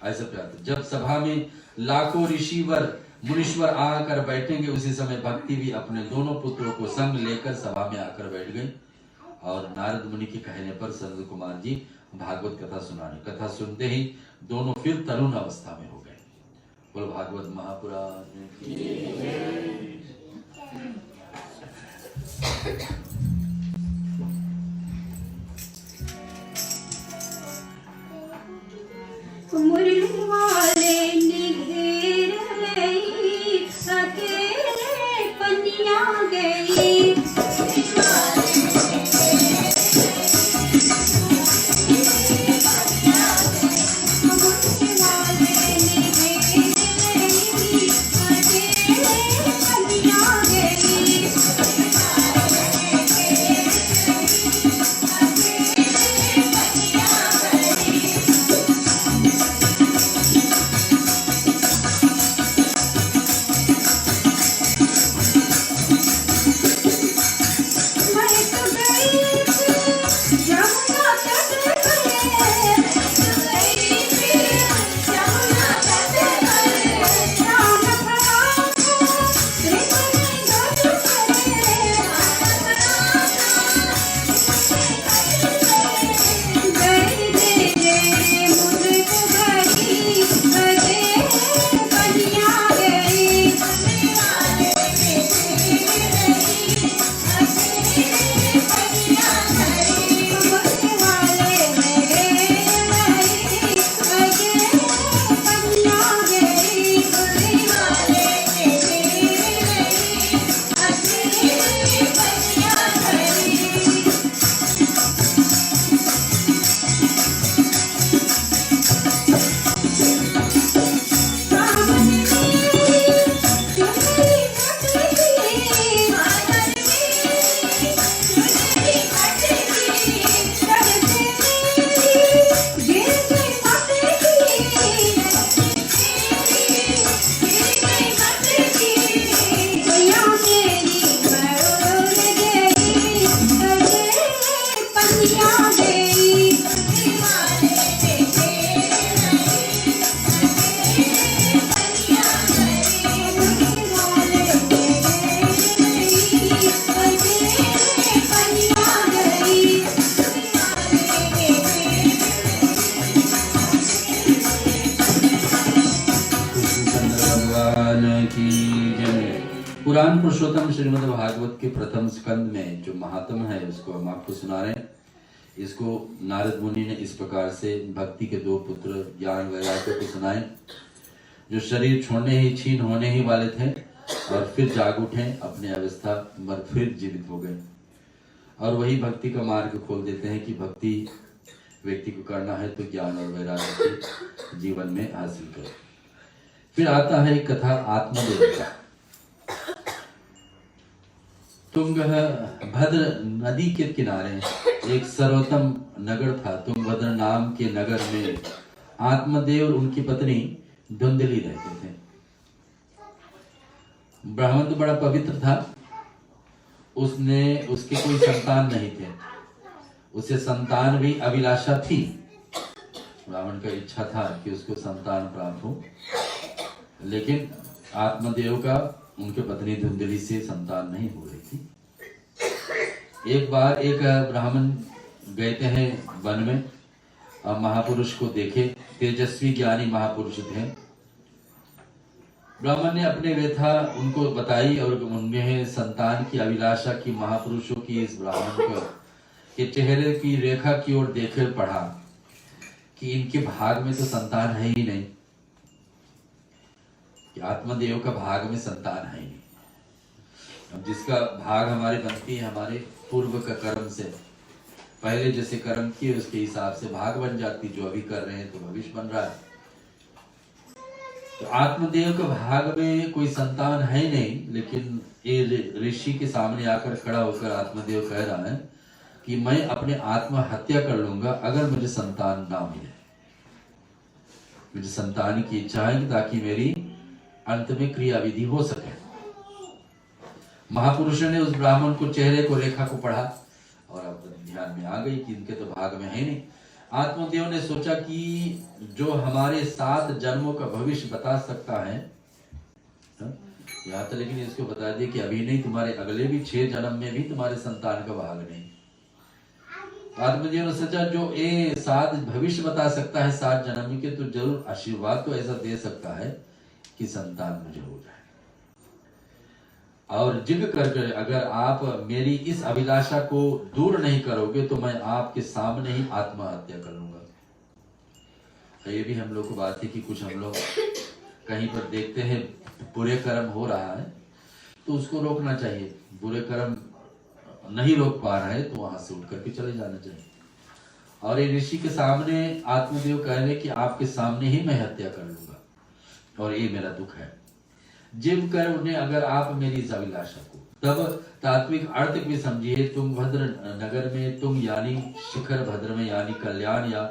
ऐसा प्रयत्न, जब सभा में लाखों ऋषिवर मुनीश्वर आकर बैठेंगे, उसी समय भक्ति भी अपने दोनों पुत्रों को संग लेकर सभा में आकर बैठ गई। और नारद मुनि के कहने पर संत कुमार जी भागवत कथा सुनाने, कथा सुनते ही दोनों फिर तरुण अवस्था में हो गए। बोल भागवत महापुराण की। मुरली वाले निघेर लई, अकेले पनिया गई। की जय। पुराण पुरुषोत्तम श्रीमद् भागवत के प्रथम स्कंद में जो महात्म है उसको हम आपको सुना रहे हैं। इसको नारद मुनि ने इस प्रकार से भक्ति के दो पुत्र ज्ञान वैराग्य को सुनाए, जो शरीर छोड़ने ही छीन होने ही वाले थे और फिर जाग उठे, अपने अवस्था मर फिर जीवित हो गए। और वही भक्ति का मार्ग खोल देते हैं कि भक्ति व्यक्ति को करना है तो ज्ञान और वैराग्य के जीवन में हासिल करो। फिर आता है एक कथा आत्मदेव का। तुंगभद्र नदी के किनारे एक सर्वोत्तम नगर था। तुंगभद्र नाम के नगर में आत्मदेव और उनकी पत्नी धुंधली रहते थे। ब्राह्मण तो बड़ा पवित्र था, उसके कोई संतान नहीं थे, उसे संतान भी अभिलाषा थी। ब्राह्मण का इच्छा था कि उसको संतान प्राप्त हो, लेकिन आत्मदेव का उनके पत्नी धुंधली से संतान नहीं हो रही थी। एक बार एक ब्राह्मण गए थे वन में, महापुरुष को देखे, तेजस्वी ज्ञानी महापुरुष थे। ब्राह्मण ने अपने व्यथा उनको बताई और उन्हें संतान की अभिलाषा की महापुरुषों की इस ब्राह्मण को के चेहरे की रेखा की ओर देखे पढ़ा कि इनके भाग में तो संतान है ही नहीं, कि आत्मदेव का भाग में संतान है ही नहीं। अब जिसका भाग हमारे बनती है हमारे पूर्व का कर्म से, पहले जैसे कर्म किए उसके हिसाब से भाग बन जाती। जो अभी कर रहे हैं तो भविष्य बन रहा है। तो आत्मदेव का भाग में कोई संतान है नहीं, लेकिन ये ऋषि के सामने आकर खड़ा होकर आत्मदेव कह रहा है कि मैं अपने आत्महत्या कर लूंगा अगर मुझे संतान ना मिले। मुझे संतान की इच्छा है ताकि मेरी अंत में क्रिया विधि हो सके। महापुरुष ने उस ब्राह्मण को चेहरे को रेखा को पढ़ा और अब ध्यान में आ गई कि इनके तो भाग में है नहीं। आत्मदेव ने सोचा कि जो हमारे 7 जन्मों का भविष्य बता सकता है, यहाँ तो लेकिन इसको बता दिए कि अभी नहीं, तुम्हारे अगले भी 6 जन्म में भी तुम्हारे संतान का भाग नहीं। आत्मदेव ने सोचा जो ये 7 भविष्य बता सकता है 7 जन्म के, तो जरूर आशीर्वाद तो ऐसा दे सकता है कि संतान मुझे हो जाए। और जिद करके अगर आप मेरी इस अभिलाषा को दूर नहीं करोगे तो मैं आपके सामने ही आत्महत्या कर लूंगा। तो ये भी हम लोग को बात है कि कुछ हम लोग कहीं पर देखते हैं बुरे कर्म हो रहा है तो उसको रोकना चाहिए। बुरे कर्म नहीं रोक पा रहे तो वहां से उठ करके चले जाना चाहिए। और ये ऋषि के सामने आत्मदेव कह रहे कि आपके सामने ही मैं हत्या कर लूंगा और ये मेरा दुख है। जिम कर उन्हें अगर आप मेरी इस अभिलाषा को, तब तात्विक अर्थ भी समझिए। तुंगभद्र नगर में तुंग यानी शिखर, भद्र में यानी कल्याण या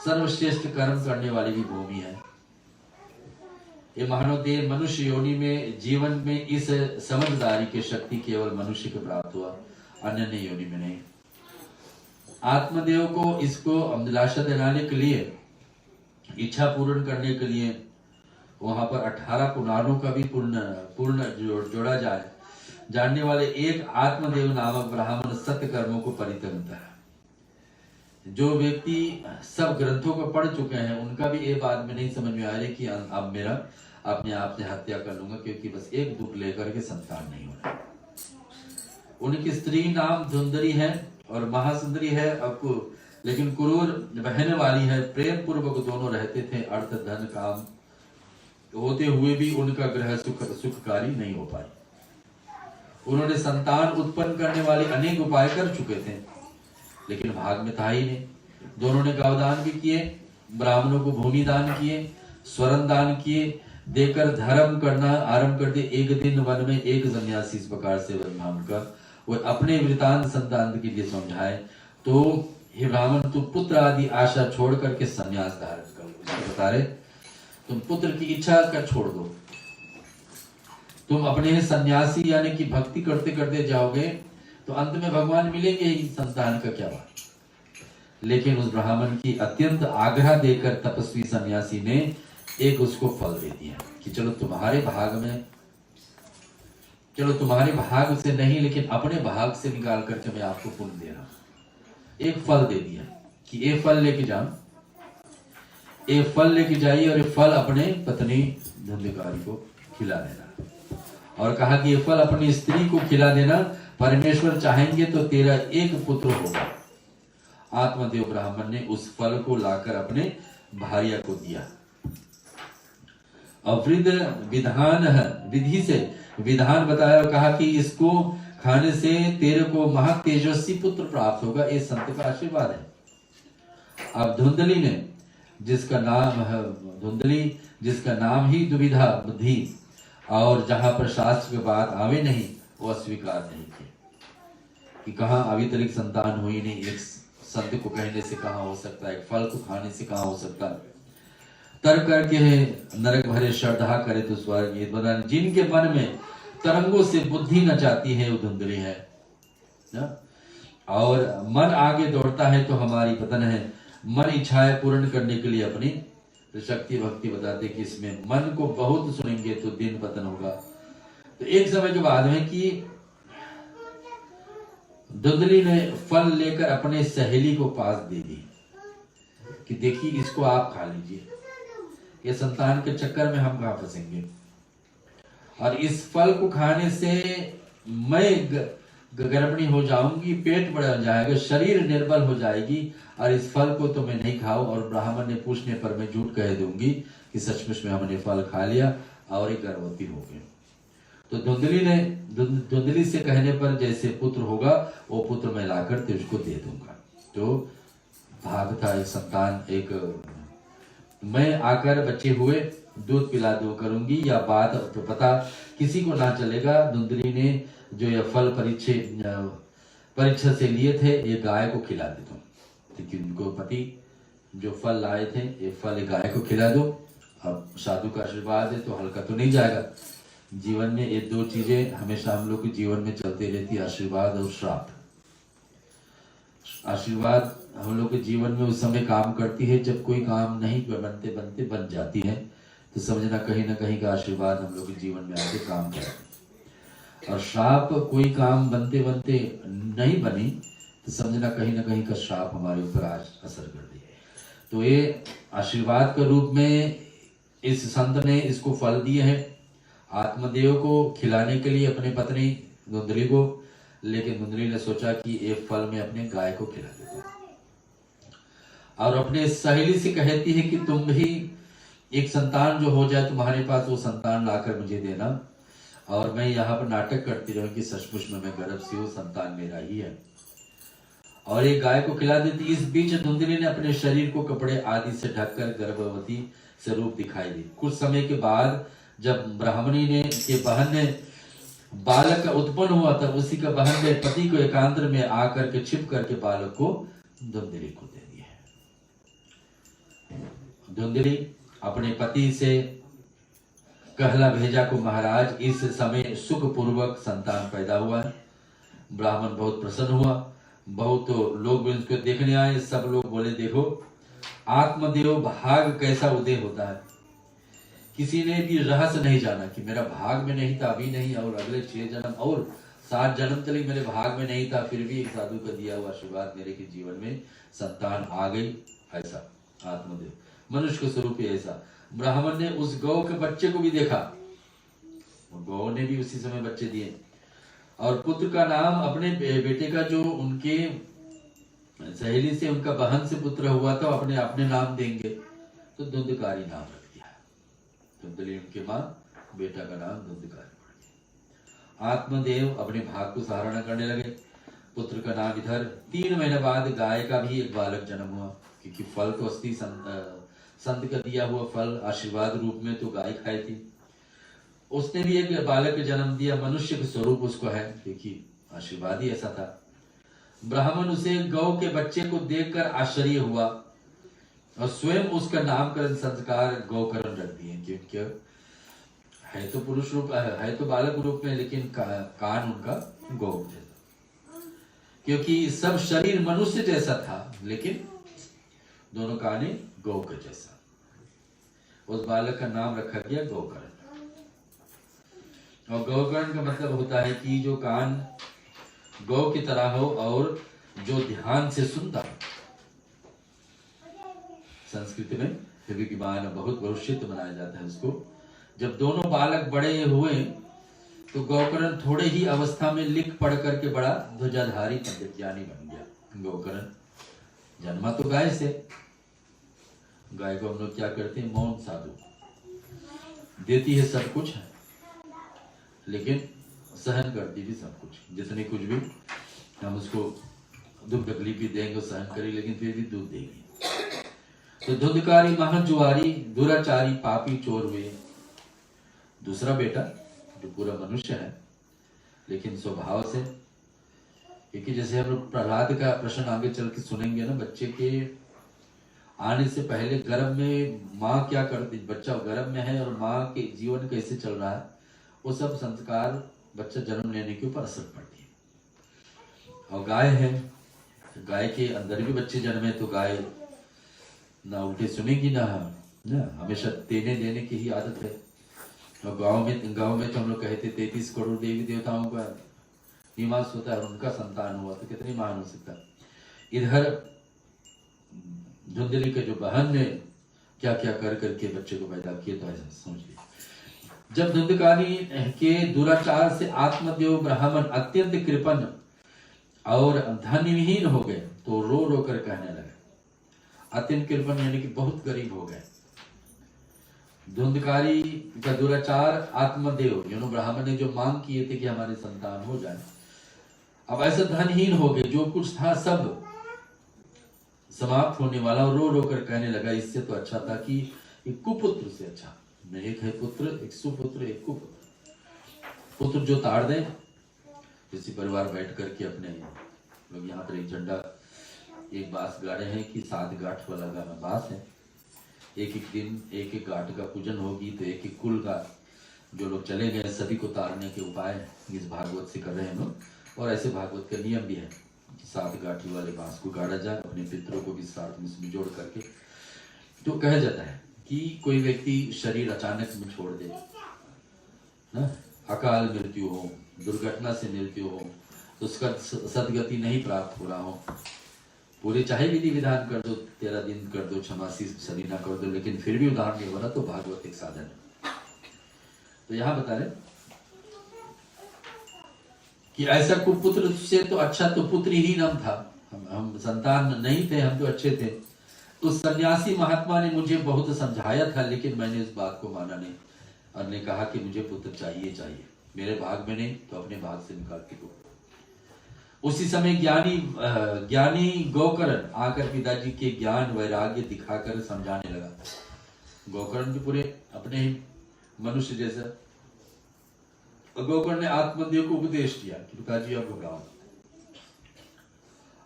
सर्वश्रेष्ठ कर्म करने वाली भी भूमि है। ये महानोदेव मनुष्य योनि में जीवन में इस समझदारी की शक्ति केवल मनुष्य को प्राप्त हुआ, अन्य योनि में नहीं। आत्मदेव को इसको अभिलाषा दिलाने के लिए, इच्छा पूर्ण करने के लिए वहां पर 18 पुराणों का भी पूर्ण जोड़ा जाए। जानने वाले एक आत्मदेव नामक ब्राह्मण सत्य कर्मों को परित्यजता है। जो व्यक्ति सब ग्रंथों को पढ़ चुके हैं उनका भी ये बात में नहीं समझ में आ रही कि अब मेरा अपने आप से हत्या कर लूंगा, क्योंकि बस एक दुख लेकर के संतान नहीं हो रहा। उनकी स्त्री नाम धुंधली है और महासुंदरी है, अब लेकिन क्रूर बहने वाली है। प्रेम पूर्वक दोनों रहते थे। अर्थ धन काम होते हुए भी उनका ग्रह सुखकारी नहीं हो पाई। उन्होंने संतान उत्पन्न करने वाले अनेक उपाय कर चुके थे, लेकिन भाग में था ही नहीं। दोनों ने गौदान भी किए, ब्राह्मणों को भूमि दान किए, स्वर्ण दान किए, देकर धर्म करना आरंभ कर दिए। एक दिन वन में एक सन्यासी इस प्रकार से ब्राह्मण का वो अपने वृतांत संतान के लिए समझाए तो हे ब्राह्मण, तू पुत्र आदि आशा छोड़ करके संन्यास धारण कर। बता रहे तुम पुत्र की इच्छा कर छोड़ दो, तुम अपने सन्यासी यानी कि भक्ति करते करते जाओगे तो अंत में भगवान मिलेंगे ही, संतान का क्या बात। लेकिन उस ब्राह्मण की अत्यंत आग्रह देकर तपस्वी सन्यासी ने एक उसको फल दे दिया कि चलो तुम्हारे भाग से नहीं लेकिन अपने भाग से निकाल करके मैं आपको पुण्य दे रहा हूं। एक फल दे दिया कि ये फल लेके जाओ, ये फल लेके जाइए और ये फल अपने पत्नी धुंधकारी को खिला देना। और कहा कि ये फल अपनी स्त्री को खिला देना, परमेश्वर चाहेंगे तो तेरा एक पुत्र होगा। आत्मदेव ब्राह्मण ने उस फल को लाकर अपने भार्या को दिया। अवृद्ध विधि से विधान बताया और कहा कि इसको खाने से तेरे को महा तेजस्वी पुत्र प्राप्त होगा। ये संत का आशीर्वाद है। अब धुंधली ने, जिसका नाम ही दुविधा बुद्धि, और जहां पर शास्त्र की बात आवे नहीं, वो अस्वीकार नहीं किया कि कहाँ अभी तक संतान हुई नहीं, एक संत को कहने से कहाँ हो सकता है, एक फल को खाने से कहाँ हो सकता है। तर्क करके नरक भरे श्रद्धा करे तो स्वर्ग, ये बता जिनके मन में तरंगों से बुद्धि न चाहती है वो धुंधली है ना? और मन आगे दौड़ता है तो हमारी पतन है। मन इच्छाएं पूर्ण करने के लिए अपनी शक्ति भक्ति बताते कि इसमें मन को बहुत सुनेंगे तो दिन पतन होगा। तो एक समय के बाद में कि धुंधली ने फल लेकर अपने सहेली को पास दे दी कि देखिए इसको आप खा लीजिए, ये संतान के चक्कर में हम कहाँ फंसेंगे, और इस फल को खाने से मैं गर्भिणी हो जाऊंगी, पेट बढ़ जाएगा, शरीर निर्बल हो जाएगी, और इस फल को तो मैं नहीं खाऊं। और ब्राह्मण ने पूछने पर मैं झूठ कह दूंगी कि सचमुच में हमने फल खा लिया और एक गर्भवती हो गई। तो धुंधली से कहने पर जैसे पुत्र होगा वो पुत्र मैं लाकर तुझको दे दूंगा। तो भाग था एक संतान, एक मैं आकर बच्चे हुए दूध पिला दो करूंगी या बात तो पता किसी को ना चलेगा। धुंधली ने जो यह फल परीक्षा से लिए थे ये गाय को खिला दे दो, क्योंकि उनको पति जो फल लाए थे ये फल गाय को खिला दो। अब साधु का आशीर्वाद है तो हल्का तो नहीं जाएगा। जीवन में ये दो चीजें हमेशा हम लोग के जीवन में चलती रहती है, आशीर्वाद और श्राप। आशीर्वाद हम लोग के जीवन में उस समय काम करती है जब कोई काम नहीं बनते बनते बन जाती है, तो समझना कहीं ना कहीं का आशीर्वाद हम लोग के जीवन में आके काम करते हैं। और श्राप कोई काम बनते बनते नहीं बनी तो समझना कहीं ना कहीं का श्राप हमारे ऊपर आज असर कर दी। तो ये आशीर्वाद के रूप में इस संत ने इसको फल दिए हैं आत्मदेव को खिलाने के लिए अपने पत्नी धुंधली को, लेकिन धुंधली ने सोचा कि ये फल मैं अपने गाय को खिला देता हूं। और अपने सहेली से कहती है कि तुम भी एक संतान जो हो जाए तुम्हारे पास वो संतान लाकर मुझे देना, और मैं यहाँ पर नाटक करती रहूं कि सचमुच में मैं गर्भ से हूँ, संतान मेरा ही है, और ये गाय को खिला देती। इस बीच धुंधली ने अपने शरीर को कपड़े आदि से ढककर गर्भवती स्वरूप दिखाई दी। कुछ समय के बाद जब ब्राह्मणी ने के बहन ने बालक का उत्पन्न हुआ था, उसी का बहन ने पति को एकांतर में आकर के छिप करके बालक को धुंधली को दे दिया। धुंधली अपने पति से कहला भेजा को महाराज इस समय सुख पूर्वक संतान पैदा हुआ है। ब्राह्मण बहुत प्रसन्न हुआ, बहुत लोग भी उसको देखने आए। सब लोग बोले देखो आत्मदेव भाग कैसा उदय होता है। किसी ने भी रहस्य नहीं जाना कि मेरा भाग में नहीं था, अभी नहीं, और अगले 6 जन्म और 7 जन्म तक मेरे भाग में नहीं था, फिर भी एक साधु का दिया हुआ आशीर्वाद मेरे के जीवन में संतान आ गई। ऐसा आत्मदेव मनुष्य का स्वरूप है। ऐसा ब्राह्मण ने उस गौ के बच्चे को भी देखा, गौ ने भी उसी समय बच्चे दिए, और पुत्र का नाम अपने बेटे का जो उनके सहेली से उनका बहन से पुत्र हुआ था अपने अपने नाम देंगे, तो धुंधकारी नाम रख दिया। धुंधली उनके माँ, बेटा का नाम धुंधकारी पड़ गया। आत्मदेव अपने भाग को सराहना करने लगे। पुत्र का नाम इधर 3 महीने बाद गाय का भी एक बालक जन्म हुआ, क्योंकि फल तो अस्थि संत का दिया हुआ फल आशीर्वाद रूप में तो गाय खाई थी। उसने भी एक बालक जन्म दिया, मनुष्य का स्वरूप उसको है, क्योंकि आशीर्वाद ही ऐसा था। ब्राह्मण उसे गौ के बच्चे को देखकर आश्चर्य हुआ और स्वयं उसका नामकरण संस्कार गौकरण रख दिए, क्योंकि है तो पुरुष रूप है तो बालक रूप में, लेकिन कान उनका गौ जैसा, क्योंकि सब शरीर मनुष्य जैसा था लेकिन दोनों काने गौ के जैसा। उस बालक का नाम रखा गया गौकरण। और गौकरण का मतलब होता है कि जो कान गौ की तरह हो और जो ध्यान से सुनता हो। संस्कृत में बहुत भविष्यत मनाया जाता है उसको। जब दोनों बालक बड़े हुए तो गोकर्ण थोड़े ही अवस्था में लिख पढ़ करके बड़ा ध्वजाधारी पंडित ज्ञानी बन गया। गोकर्ण जन्मा तो गाय से, गाय को हम लोग क्या करते हैं, मौन साधु, देती है सब कुछ है लेकिन सहन करती भी सब कुछ, जितने कुछ भी हम उसको दुख तकलीफ भी देंगे सहन करेगी लेकिन फिर भी दूध देगी। तो धुंधकारी महजुआरी दुराचारी पापी चोर हुए। दूसरा बेटा जो पूरा मनुष्य है लेकिन स्वभाव से, क्योंकि जैसे हम लोग प्रहलाद का प्रश्न आगे चल के सुनेंगे ना, बच्चे के आने से पहले गर्भ में माँ क्या करती, बच्चा गर्भ में है और माँ के जीवन कैसे चल रहा है, वो सब संस्कार बच्चा जन्म लेने के ऊपर असर पड़ती है। और गाय है, गाय के अंदर भी बच्चे जन्मे तो गाय ना उल्टे सुनेगी ना हमेशा देने देने की ही आदत है। और गांव में तो हम लोग कहते 33 करोड़ देवी देवताओं का निवास होता है, उनका संतान हुआ तो कितनी महान हो सकता है। इधर धुंधली के जो बहन ने क्या क्या कर करके बच्चे को पैदा किए, तो ऐसा समझिए। जब धुंधकारी के दुराचार से आत्मदेव ब्राह्मण अत्यंत कृपण और धनहीन हो गए तो रो रो कर कहने लगे। अत्यंत कृपण यानी कि बहुत गरीब हो गए। धुंधकारी का दुराचार आत्मदेव यानी ब्राह्मण ने जो मांग किए थे कि हमारे संतान हो जाए, अब ऐसा धनहीन हो गए, जो कुछ था सब समाप्त होने वाला, और रो रो कर कहने लगा इससे तो अच्छा था कि एक कुपुत्र से अच्छा, न एक है पुत्र, एक सुपुत्र, एक कुपुत्र। पुत्र जो ताड़ दे, किसी परिवार बैठ करके अपने लोग यहाँ पर एक झंडा एक बांस गाड़े हैं कि 7 गांठ वाला गाना बांस है, एक एक दिन एक एक गांठ का पूजन होगी तो एक एक कुल का जो लोग चले गए सभी को तारने के उपाय इस भागवत से कर रहे हैं लोग। और ऐसे भागवत का नियम भी है कि 7 गांठी वाले बांस को गाड़ा जाए, अपने पितरों को भी साथ में इसमें जोड़ करके। तो कहा जाता है कि कोई व्यक्ति शरीर अचानक में छोड़ दे ना, अकाल मृत्यु हो, दुर्घटना से मृत्यु हो, तो उसका सदगति नहीं प्राप्त हो रहा हो, पूरे चाहे विधि विधान कर दो, 13 दिन कर दो, क्षमासी सलीना कर दो, लेकिन फिर भी उदाहरण नहीं हो रहा, तो भागवत एक साधन है। तो यहाँ बता रहे कि ऐसा कुपुत्र से तो अच्छा तो पुत्र ही नाम था, हम संतान नहीं थे, हम तो अच्छे थे। उस सन्यासी महात्मा ने मुझे बहुत समझाया था लेकिन मैंने इस बात को माना नहीं और ने कहा कि मुझे पुत्र चाहिए चाहिए, मेरे भाग में नहीं तो अपने भाग से निकाल के दो। उसी समय ज्ञानी गोकर्ण आकर पिताजी के ज्ञान वैराग्य दिखाकर समझाने लगा। गोकर्ण भी पूरे अपने ही मनुष्य जैसा। गोकर्ण ने आत्मदेव को उपदेश किया कि पिताजी अब घबराओ,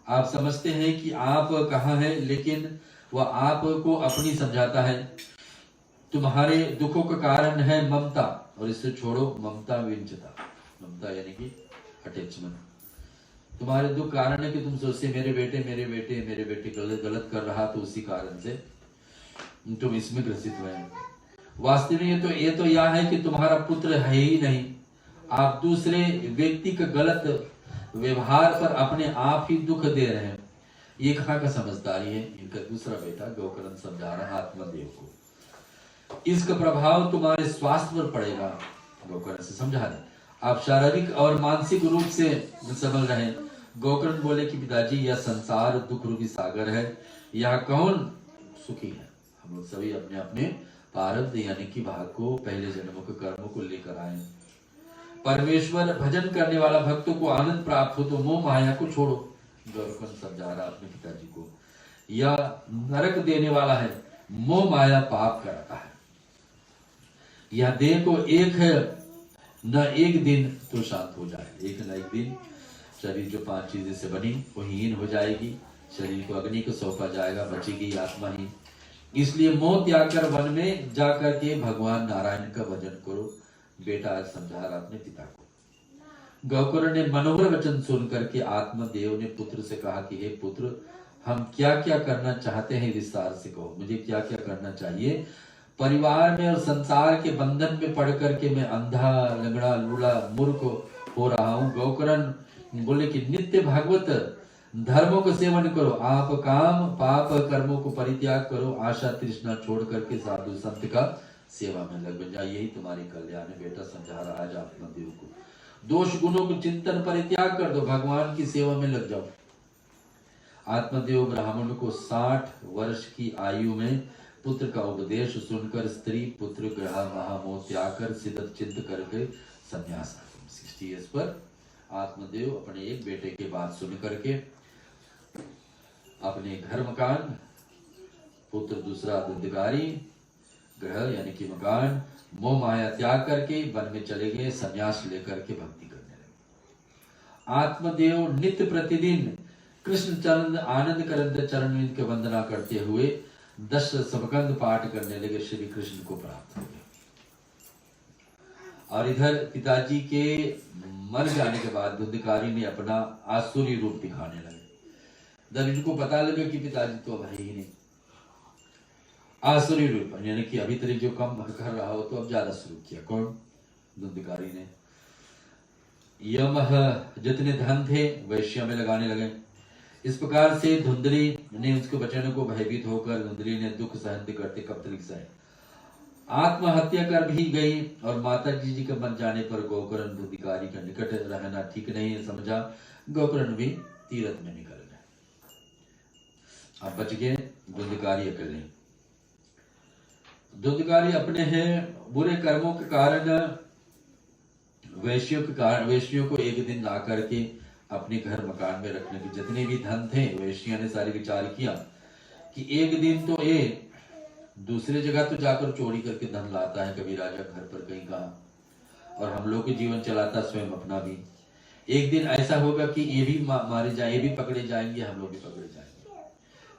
आप समझते हैं कि आप कहाँ हैं, लेकिन वह आपको अपनी समझाता है। तुम्हारे दुखों का कारण है ममता, और इससे छोड़ो ममता विंचता। ममता यानी कि अटैचमेंट। तुम्हारे दुख कारण है कि तुम सोचते मेरे बेटे गलत कर रहा, तो उसी कारण से तुम इसमें ग्रसित हुए। वास्तव में ये तो यह है कि तुम्हारा पुत्र है ही नहीं, आप दूसरे व्यक्ति का गलत व्यवहार पर अपने आप ही दुख दे रहे हैं। ये कहाँ का समझदारी है। इनका दूसरा बेटा गोकर्ण समझा रहा आत्मदेव को, इसका प्रभाव तुम्हारे स्वास्थ्य पर पड़ेगा। गोकर्ण से समझा रहे, आप शारीरिक और मानसिक रूप से संभल रहे हैं। गोकर्ण बोले कि पिताजी यह संसार दुख रूपी सागर है, यहाँ कौन सुखी है। हम लोग सभी अपने अपने प्रारब्ध यानी कि भाग को, पहले जन्मों के कर्मों को लेकर आए। परमेश्वर भजन करने वाला भक्तों को आनंद प्राप्त हो तो मोह माया को छोड़ो। गोकर्ण समझा रहा अपने पिताजी को, यह नरक देने वाला है, मोह माया पाप कराता है। यह देह को एक दिन तो शांत हो जाए, एक न एक दिन शरीर जो 5 चीजें से बनी वो हीन हो जाएगी, शरीर को अग्नि को सौंपा जाएगा, बचेगी आत्मा ही। इसलिए मोह त्याग कर वन में जाकर के भगवान नारायण का भजन करो। बेटा आज समझा रहा अपने पिता को। गोकर्ण ने मनोहर वचन सुन करके आत्मदेव ने पुत्र से कहा कि हे पुत्र, हम क्या क्या करना चाहते हैं विस्तार से कहो, मुझे क्या क्या करना चाहिए। परिवार में और संसार के बंधन में पड़ करके मैं अंधा, लंगड़ा, लूला, मूर्ख हो रहा हूँ। गोकर्ण बोले कि नित्य भागवत धर्मों को सेवन करो, आप काम पाप कर्मों को परित्याग करो, आशा तृष्णा छोड़ करके साधु संत का सेवा में लग जा, यही तुम्हारी कल्याण है। बेटा समझा रहा आज आत्मदेव को, दोष गुणों को चिंतन परित्याग कर दो, भगवान की सेवा में लग जाओ। आत्मदेव ब्राह्मण को 60 वर्ष की आयु में पुत्र का उपदेश सुनकर स्त्री पुत्र ग्रह महामोह त्याग कर सिद्ध चिंत करके संन्यास। 60 ईयर्स पर आत्मदेव अपने एक बेटे की बात सुन करके अपने घर मकान, पुत्र दूसरा दुर्धिकारी, ग्रह यानी कि मकान, मोह माया त्याग करके वन में चले गए, संन्यास लेकर के भक्ति करने लगे। आत्मदेव नित्य प्रतिदिन कृष्ण चरण आनंद करंद चरण के वंदना करते हुए 10 सबकंद पाठ करने लगे, श्री कृष्ण को प्राप्त हो गए। और इधर पिताजी के मर जाने के बाद धुंधकारी ने अपना आसुरी रूप दिखाने लगे। जब इनको पता लगा कि पिताजी तो अब है ही नहीं, आसुरी रूप यानी कि अभी तक जो कम कर रहा हो तो अब ज्यादा शुरू किया। कौन? धुंधकारी ने। यमह जितने धन थे वैश्य में लगाने लगे। इस प्रकार से धुंधली ने उसको बचाने को भयभीत होकर धुंधली ने दुख सहन करते कब तक सहे, आत्महत्या कर भी गई। और माता जी के मर जाने पर गोकर्ण धुंधकारी के निकट रहना ठीक नहीं समझा, गोकर्ण भी तीर्थ में निकल गए। अब बच गए धुंधकारी अकेले। धुंधकारी अपने हैं बुरे कर्मों के कारण वैश्यों को एक दिन ला करके अपने घर मकान में रखने के जितने भी धन थे, वैश्यों ने सारे विचार किया कि एक दिन तो ये दूसरे जगह तो जाकर चोरी करके धन लाता है, कभी राजा घर पर कहीं कहा, और हम लोग के जीवन चलाता स्वयं अपना भी। एक दिन ऐसा होगा कि ये भी मारे जाए, ये भी पकड़े जाएंगे, हम लोग भी पकड़े जाएंगे,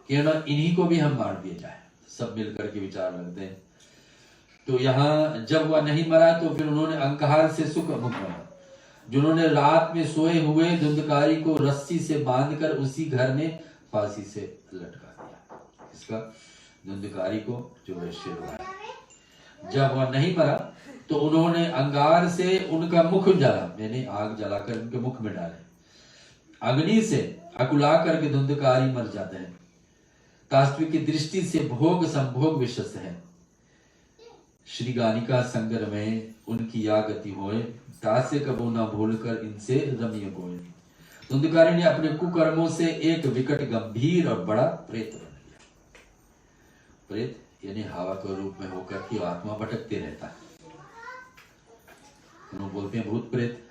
क्यों ना इन्हीं को भी हम मार दिए जाए। सब मिलकर के विचार लगते हैं। तो यहाँ जब वह नहीं मरा तो फिर उन्होंने अहंकार से सुख मुख बना, जिन्होंने रात में सोए हुए धुंधकारी को रस्सी से बांधकर उसी घर में फांसी से लटका दिया। इसका धुंधकारी को जो वैश्य लगाया। जब वह नहीं मरा तो उन्होंने अंगार से उनका मुख जला, मैंने आग जलाकर उनके मुख में डाले। अग्नि से अकुला करके धुंधकारी मर जाते हैं। तात्विक की दृष्टि से भोग संभोग विशेष है। श्री गानिका संगर में उनकी या गति होए, तासे कबो ना भूलकर इनसे रमिय गोए। धुंधकारी ने अपने कुकर्मों से एक विकट गंभीर और बड़ा प्रेत बन गया। प्रेत यानी हवा के रूप में होकर की आत्मा भटकते रहता है। उन्होंने बोलते हैं भूत प्रेत।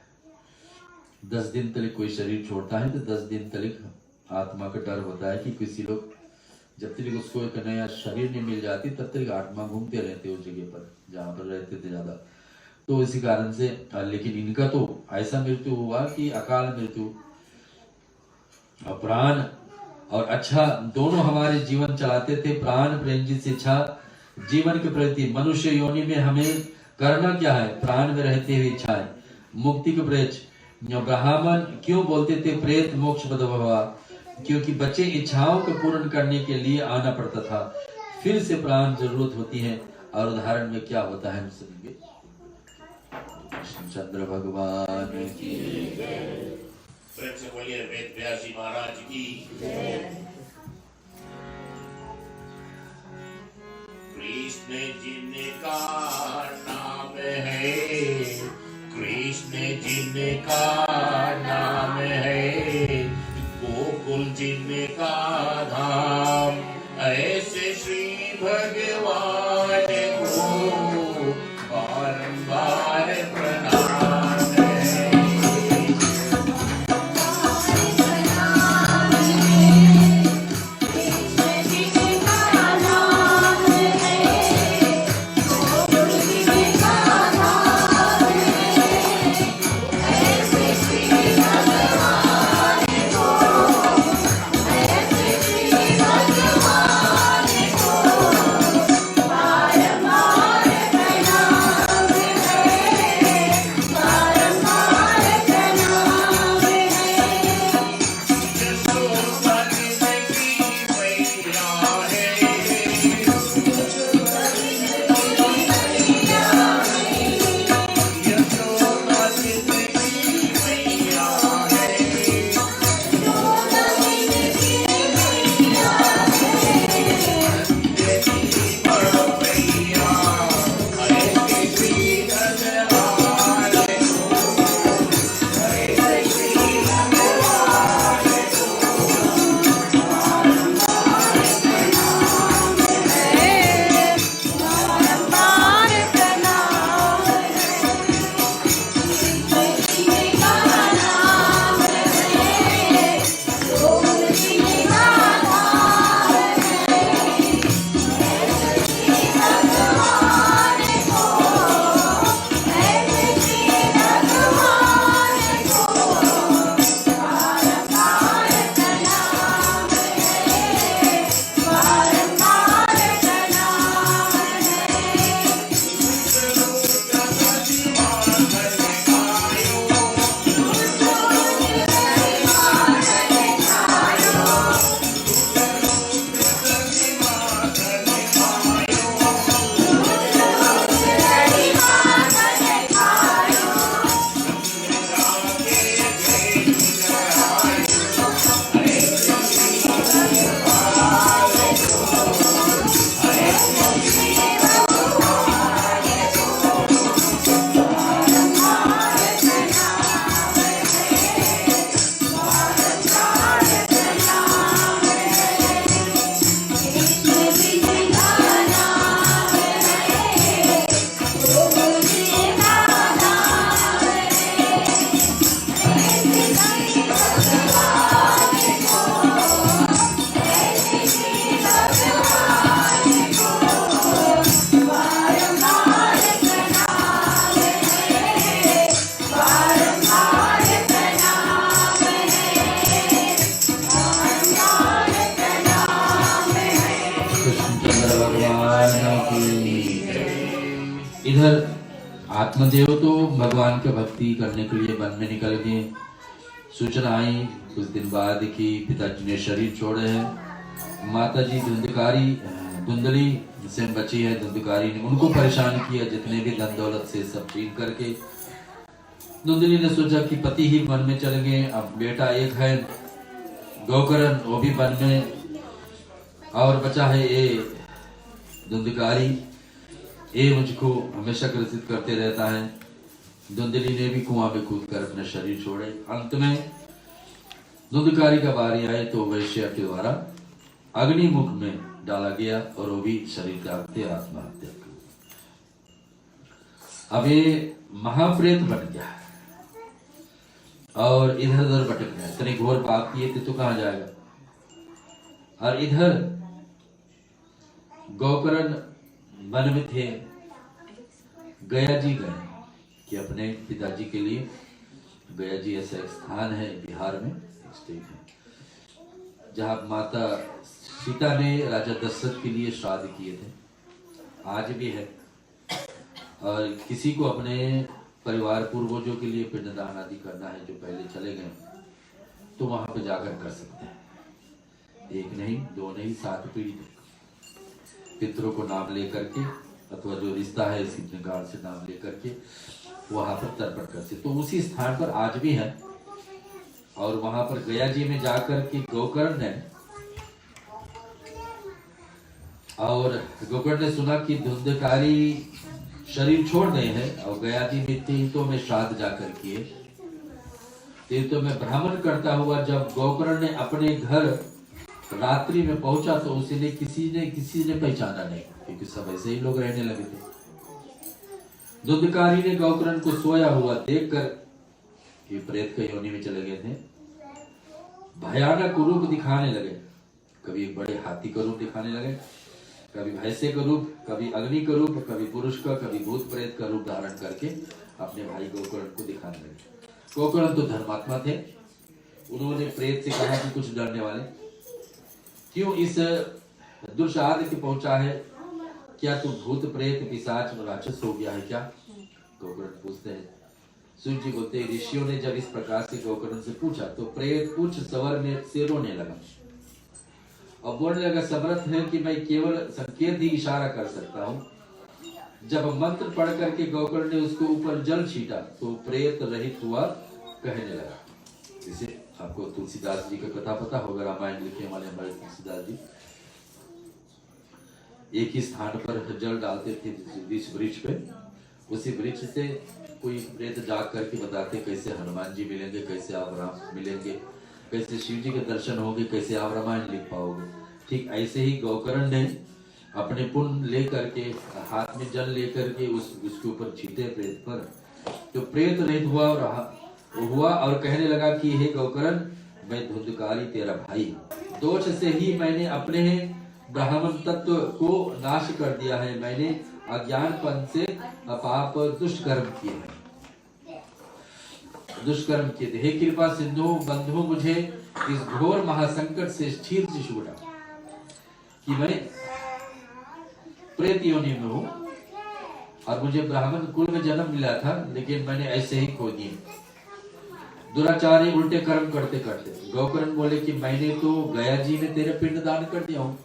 10 दिन तक कोई शरीर छोड़ता है तो 10 दिन तक आत्मा का डर होता है कि किसी लोग जब तक उसको एक नया शरीर नहीं मिल जाती तब तक आत्मा घूमते रहते उस जगह पर जहां पर रहते थे ज्यादा। तो इसी कारण से लेकिन इनका तो ऐसा मृत्यु हुआ कि अकाल मृत्यु। और प्राण और अच्छा दोनों हमारे जीवन चलाते थे। प्राण प्रेम जी से इच्छा जीवन के प्रति मनुष्य योनि में हमें करना क्या है, प्राण में रहते हुए इच्छाएं मुक्ति के प्रेच। ब्राह्मण क्यों बोलते थे प्रेत मोक्ष पद भवा, क्योंकि बच्चे इच्छाओं को पूर्ण करने के लिए आना पड़ता था, फिर से प्राण जरूरत होती है। और उदाहरण में क्या होता है हम सुनेंगे। कृष्णचंद्र भगवान की प्रेम से बोलिए वेद व्यास जी महाराज की। कृष्ण जिनका नाम है, कृष्ण जिनका नाम है, गोकुल जिनका धाम, ऐसे श्री भगवान को बारंबार प्रणाम है। आत्मदेव तो भगवान की भक्ति करने के लिए वन में निकल गए। सूचना आई कुछ दिन बाद कि पिताजी ने शरीर छोड़े हैं। माता जी धुंधली से बची है। धुंधकारी ने उनको परेशान किया, जितने भी धन दौलत से सब छीन करके। धुंधली ने सोचा कि पति ही वन में चले गए, अब बेटा एक है गौकरण, वो भी वन में, और बचा है ये धुंधकारी, ये मुझको हमेशा ग्रसित करते रहता है। धुंधली ने भी कुआं में कूद कर अपना शरीर छोड़े। अंत में धुंधकारी का बारी आए तो वैश्य के द्वारा अग्निमुख में डाला गया और वो भी शरीर त्याग से आत्महत्या की। अब ये महाप्रेत बन गया और इधर उधर भटक गया। इतने घोर पाप किए थे तो कहां जाएगा। और इधर गौकरण वन में थे, गया जी गए कि अपने पिताजी के लिए, गया जी ऐसा एक स्थान है बिहार में, स्टेट है, जहां माता सीता ने राजा दशरथ के लिए श्राद्ध किए थे, आज भी है। और किसी को अपने परिवार पूर्वजों के लिए पिंडदान आदि करना है जो पहले चले गए, तो वहां पे जाकर कर सकते हैं। एक नहीं, दो नहीं, 7 पीढ़ी पितरों को नाम लेकर के, अथवा जो रिश्ता है इसी प्रकार से नाम लेकर के वहां पर तर्पण करते। तो उसी स्थान पर आज भी है। और वहां पर गया जी में जाकर के गोकर्ण ने सुना कि धुंधकारी शरीर छोड़ गए हैं, और गया जी में तीर्थों में श्राद्ध जाकर किए। तीर्थों में भ्रमण करता हुआ जब गोकर्ण ने अपने घर रात्रि में पहुंचा तो उसे किसी ने पहचाना नहीं, क्योंकि सब ऐसे ही लोग रहने लगे थे। धुंधकारी ने गोकर्ण को सोया हुआ देखकर, ये प्रेत के योनि में चले गए थे, भयानक रूप दिखाने लगे। कभी एक बड़े हाथी का रूप दिखाने लगे, कभी भैंसे का रूप, कभी अग्नि का रूप, कभी पुरुष का, कभी भूत प्रेत का रूप धारण करके अपने भाई गोकर्ण को दिखाने लगे। गोकर्ण तो धर्मात्मा थे, उन्होंने प्रेत से कहा कि कुछ डरने वाले क्यों इस दुर्साध के पहुंचा है, क्या तू भूत प्रेत पिशाच राक्षस हो गया है क्या? गोकर्ण पूछते हैं। सूर्य जी बोलते हैं, ऋषियों ने जब इस प्रकार से गोकर्ण से पूछा तो प्रेत कुछ स्वर में से रोने लगा और बोलने लगा, समर्थ है कि मैं केवल संकेत ही इशारा कर सकता हूँ। जब मंत्र पढ़ करके गोकर्ण ने उसके ऊपर जल छीटा तो प्रेत रहित हुआ कहने लगा। जैसे आपको तुलसीदास जी का कथा पता होगा, रामायण लिखने वाले हमारे तुलसीदास जी एक ही स्थान पर जल डालते थे इस वृक्ष पे। उसी वृक्ष से कोई प्रेत जाग करके बताते कैसे हनुमान जी मिलेंगे, कैसे आप राम मिलेंगे, कैसे शिव जी के दर्शन होंगे, कैसे आप रामायण लिख पाओगे। ठीक ऐसे ही गोकर्ण ने अपने पुण्य लेकर के हाथ में जल लेकर के उसके ऊपर छीटे प्रेत पर, तो प्रेत रहित हुआ और कहने लगा कि हे गोकर्ण, मैं धुंधकारी तेरा भाई, दोष से ही मैंने अपने ब्राह्मण तत्व को नाश कर दिया है। मैंने अज्ञानपन से पाप दुष्कर्म किए हैं, दुष्कर्म किए थे। हे कृपा सिंधु बंधु, मुझे इस घोर महासंकट से शीघ्र से छुड़ा कि मैं प्रेत योनि में हूँ और मुझे ब्राह्मण कुल में जन्म मिला था, लेकिन मैंने ऐसे ही खो दिए दुराचारी उल्टे कर्म करते करते। गोकर्ण बोले कि मैंने तो गया जी में तेरे पिंड दान कर दिया हूँ,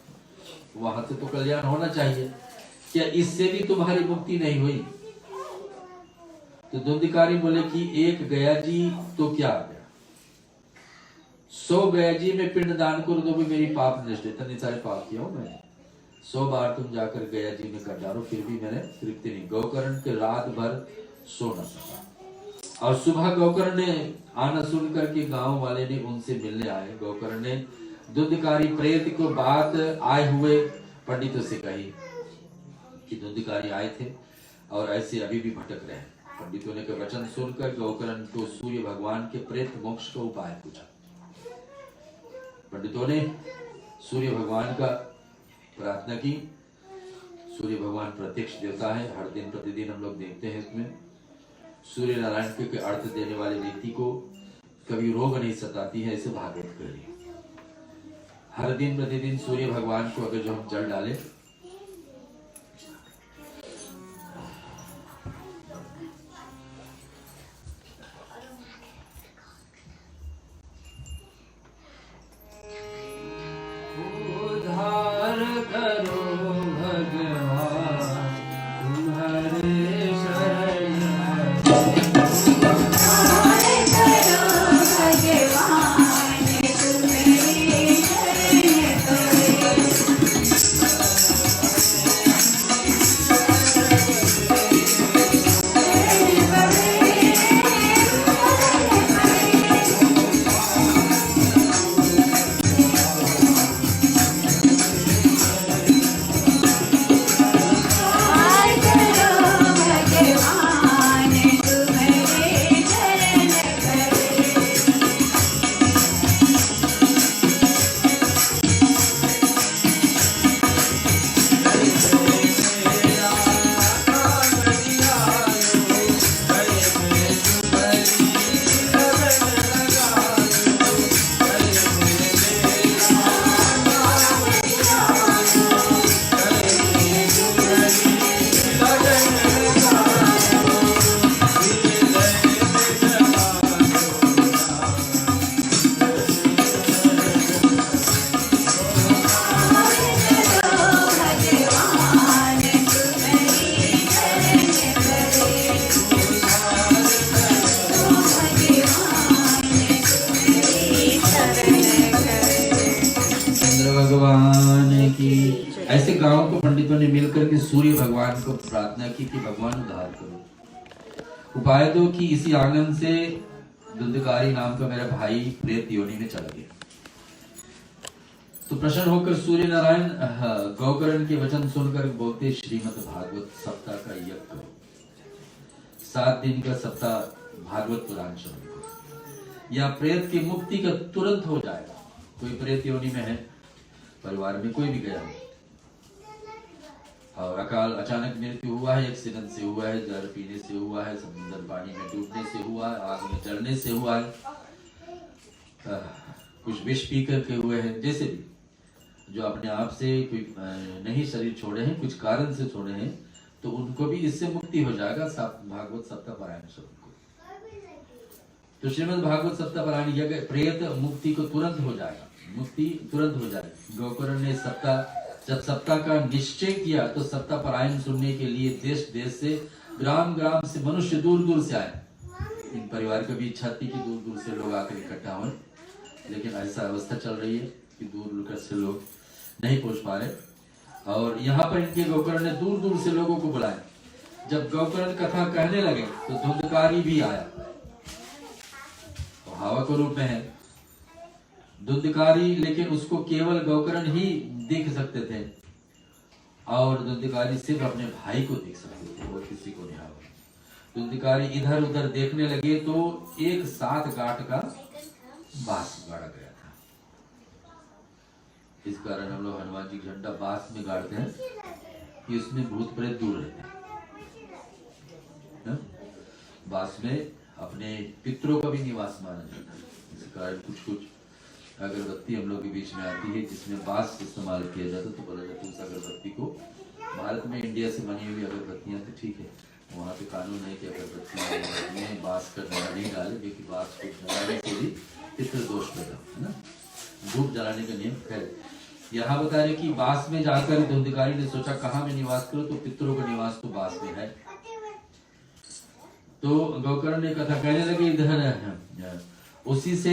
वहां से तो कल्याण होना चाहिए, क्या इससे भी तुम्हारी मुक्ति नहीं हुई? तो धुंधकारी बोले कि एक गया जी तो क्या आ गया, 100 गया जी में पिंड दान कर दो भी मेरी पाप नष्ट है। इतने सारे पाप किया हूं मैंने, 100 बार तुम जाकर गया जी में कर डालो, फिर भी मैंने तृप्ति नहीं। गोकर्ण के रात भर सो न सका और सुबह गोकर्ण ने आना सुन करके गांव वाले ने उनसे मिलने आए। गोकर्ण ने धुंधकारी प्रेत को बात आए हुए पंडितों से कही कि धुंधकारी आए थे और ऐसे अभी भी भटक रहे हैं। पंडितों ने के वचन सुनकर गोकर्ण को सूर्य भगवान के प्रेत मोक्ष का उपाय पूछा। पंडितों ने सूर्य भगवान का प्रार्थना की। सूर्य भगवान प्रत्यक्ष देवता है, हर दिन प्रतिदिन हम लोग देखते हैं इसमें। सूर्य नारायण के अर्थ देने वाले व्यक्ति को कभी रोग नहीं सताती है, ऐसे भागवत कह रही है। हर दिन प्रतिदिन सूर्य भगवान को अगर जो हम जल डालें सेवकों ने मिलकर के सूर्य भगवान को प्रार्थना की कि भगवान उद्धार करो। उपाय तो कि इसी आंगन से धुंधकारी नाम का मेरा भाई प्रेत योनि में चला गया। तो प्रसन्न होकर सूर्य नारायण गौकर्ण के वचन सुनकर बोलते, श्रीमद् भागवत सप्ताह का यज्ञ करो, 7 दिन का सप्ताह भागवत पुराण श्रवण करो, या प्रेत की मुक्ति का तुरंत हो जाएगा। कोई प्रेत योनि में है, परिवार में कोई भी गया हो और अकाल अचानक मृत्यु हुआ है, एक्सीडेंट से हुआ है, जहर पीने से हुआ है, समुद्र पानी में डूबने से हुआ है, आग में जलने से हुआ है, कुछ विष पी करके हुए हैं, जैसे भी जो अपने आप से कोई नहीं शरीर छोड़े हैं, कुछ कारण से छोड़े हैं, तो उनको भी इससे मुक्ति हो जाएगा भागवत सप्ताह पारायण श्रवण को। तो श्रीमद् भागवत सप्ताह पारायण यज्ञ प्रेत मुक्ति को तुरंत हो जाएगा, मुक्ति तुरंत हो जाएगी। गोकर्ण ने जब सप्ताह का निश्चय किया तो सप्ताह पारायण सुनने के लिए देश देश से, ग्राम ग्राम से मनुष्य दूर दूर से आए। इन परिवार की भी इच्छा थी कि दूर दूर से लोग आकर इकट्ठा हों, लेकिन ऐसा अवस्था चल रही है कि दूर दूर से लोग नहीं पहुंच पा रहे। और यहाँ पर इनके गोकर्ण ने दूर दूर से लोगों को बुलाया। जब गोकर्ण कथा कहने लगे तो धुंधकारी भी आया, तो हवा के रूप में है धुंधकारी, लेकिन उसको केवल गोकर्ण ही देख सकते थे और धुंधकारी सिर्फ अपने भाई को देख सकते थे और किसी को नहीं। धुंधकारी इधर उधर देखने लगे तो एक 7 गांठ का बांस गाड़ा गया था। इस कारण हम लोग हनुमान जी झंडा बांस में गाड़ते हैं कि उसमें भूत प्रेत दूर रहते हैं। बांस में अपने पितरों का भी निवास माना जाता है। इस कारण कुछ अगरबत्ती हम लोग के बीच में आती है जिसमें बांस इस्तेमाल किया जाता है। तो बोला जाता है उस अगरबत्ती को, भारत में इंडिया से बनी हुई अगरबत्तियां तो ठीक है, वहाँ पे कानून है कि अगरबत्ती में बांस का डंडा नहीं डाले, क्योंकि बांस को जलाने से भी पितृ दोष पैदा है ना, धूप जलाने का नियम है। यहाँ बता रहे कि बांस में जाकर धुंधकारी ने सोचा कहाँ में निवास करो, तो पितरों का निवास तो बांस में है। तो गोकर्ण ने कथा कहने लगे इधर, उसी से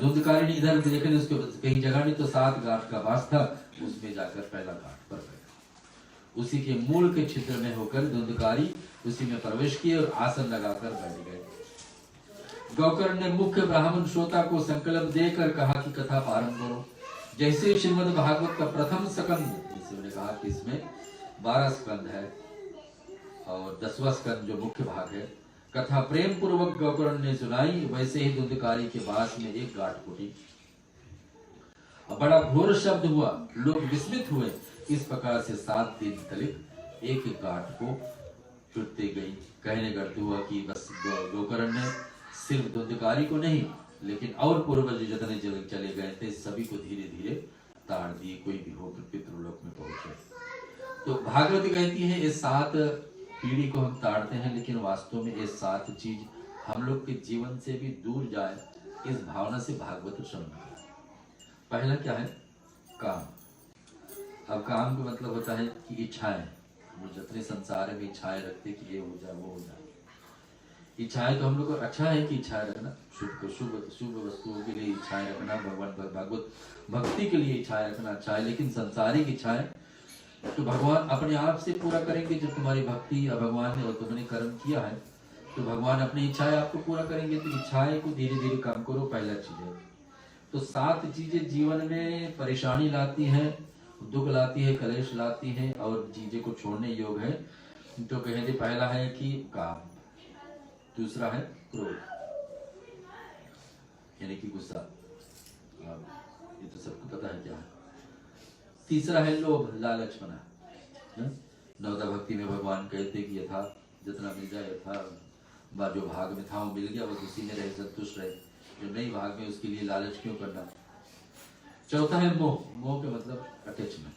धुंधकारी ने इधर देखने उसको कहीं जगह नहीं, तो 7 गांठ का बांस था, उसमें जाकर पहला गांठ पर बैठा। उसी के मूल के छिद्र में होकर धुंधकारी उसी में प्रवेश किए और आसन लगाकर बैठ गए। गोकर्ण ने मुख्य ब्राह्मण श्रोता को संकल्प देकर कहा कि कथा प्रारंभ करो। जैसे श्रीमद् भागवत का प्रथम स्कंद, जैसे उन्होंने कहा कि इसमें 12 स्कंद है और 10वां स्कंद जो मुख्य भाग है, कथा प्रेम पूर्वक गोकर्ण ने सुनाई। वैसे ही धुंधकारी के पास में एक गांठ फूटी, बड़ा घोर शब्द हुआ, लोग विस्मित हुए। इस प्रकार से 7 दिन तक एक एक गांठ को टूटते गई। कहने करते हुआ कि बस गोकर्ण ने सिर्फ धुंधकारी को नहीं, लेकिन और पूर्वज जितने चले गए थे सभी को धीरे धीरे ताड़ दिए, कोई भी हो पितृलोक में पहुंचे। तो भागवती कहती है ये 7 पीढ़ी को हम ताड़ते हैं, लेकिन वास्तव में ये 7 चीज हम लोग के जीवन से भी दूर जाए, इस भावना से भागवत श्रवण करें। पहला क्या है? काम। अब काम का मतलब होता है कि इच्छाएं, जो जितने संसार में इच्छाएं रखते कि ये हो जाए वो हो जाए। इच्छाएं तो हम लोग को अच्छा है कि इच्छाएं रखना, शुभ वस्तुओं के लिए इच्छाएं रखना, भगवान भागवत भक्ति के लिए इच्छाएं रखना अच्छा है। लेकिन संसारिक इच्छाएं तो भगवान अपने आप से पूरा करेंगे। जब तुम्हारी भक्ति या भगवान ने और तुमने कर्म किया है तो भगवान अपनी इच्छाएं आपको पूरा करेंगे। तो इच्छाएं को धीरे धीरे कम करो, पहला चीज है। तो 7 चीजें जीवन में परेशानी लाती हैं, दुख लाती है, कलेश लाती है और चीजें को छोड़ने योग है। तो कहते पहला है कि काम, दूसरा है क्रोध यानी कि गुस्सा, ये तो सबको पता है क्या है। तीसरा है लोभ, लालचपना। नवदा भक्ति में भगवान कहते कि यथा जितना मिल जाए यथा जो भाग में था वो मिल गया, बस उसी में रहे, संतुष्ट रहे। जो नहीं भाग में उसके लिए लालच क्यों करना। चौथा है मोह। मोह के मतलब अटैचमेंट,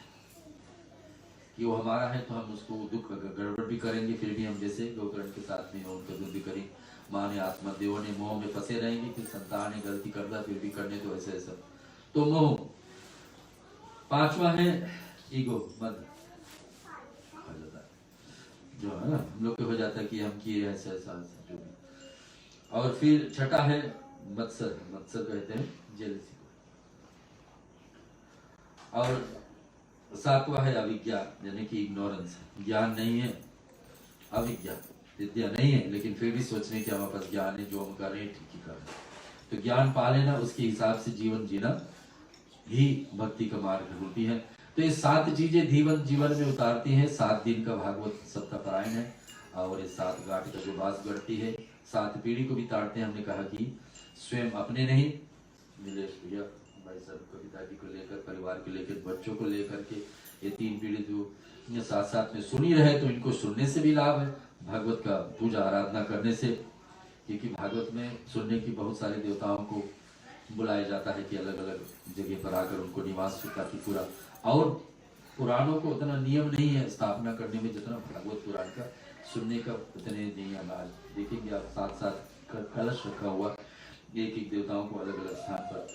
कि वो हमारा है तो हम उसको दुख गड़बड़ भी करेंगे, फिर भी हम जैसे गोकर्ण के साथ में उनका दुख भी करें। माँ ने आत्मदेव ने मोह में फंसे रहेंगे, फिर संतान ने गलती करता फिर भी करने तो ऐसे ऐसा। तो मोह। 5वां है ईगो, मद, जो है ना हम लोग को हो जाता है कि हम किए ऐसा ऐसा जो भी। और फिर 6ठा है मत्सर। मत्सर कहते हैं जेलसी को। और सातवां है अविज्ञा, यानी कि इग्नोरेंस। ज्ञान नहीं है, अविज्ञा, विद्या नहीं है, लेकिन फिर भी सोचने की हमारे पास ज्ञान है, जो हम कर रहे हैं ठीक ही कर रहे हैं। तो ज्ञान पा लेना, उसके हिसाब से जीवन जीना ही भक्ति का मार्ग होती है। तो ये 7 चीजें जीवन में उतारती हैं। 7 दिन का भागवत सप्ताह पारायण है, और ये 7 घाट का जो बास गढ़ती है, 7 पीढ़ी को भी तारते हैं। हमने कहा कि स्वयं अपने नहीं, नीलेश भैया भाई साहब कविता जी को लेकर, परिवार को लेकर, बच्चों को लेकर के, ये 3 पीढ़ी जो साथ साथ में सुनी रहे, तो इनको सुनने से भी लाभ है, भागवत का पूजा आराधना करने से। क्योंकि भागवत में सुनने की बहुत सारे देवताओं को बुलाया जाता है कि अलग अलग जगह पर आकर उनको निवास ताकि पूरा, और पुराणों को उतना नियम नहीं है स्थापना करने में जितना भागवत पुराण का सुनने का उतने नियम। आज देखेंगे आप साथ साथ कलश रखा हुआ एक देवताओं को अलग अलग स्थान पर।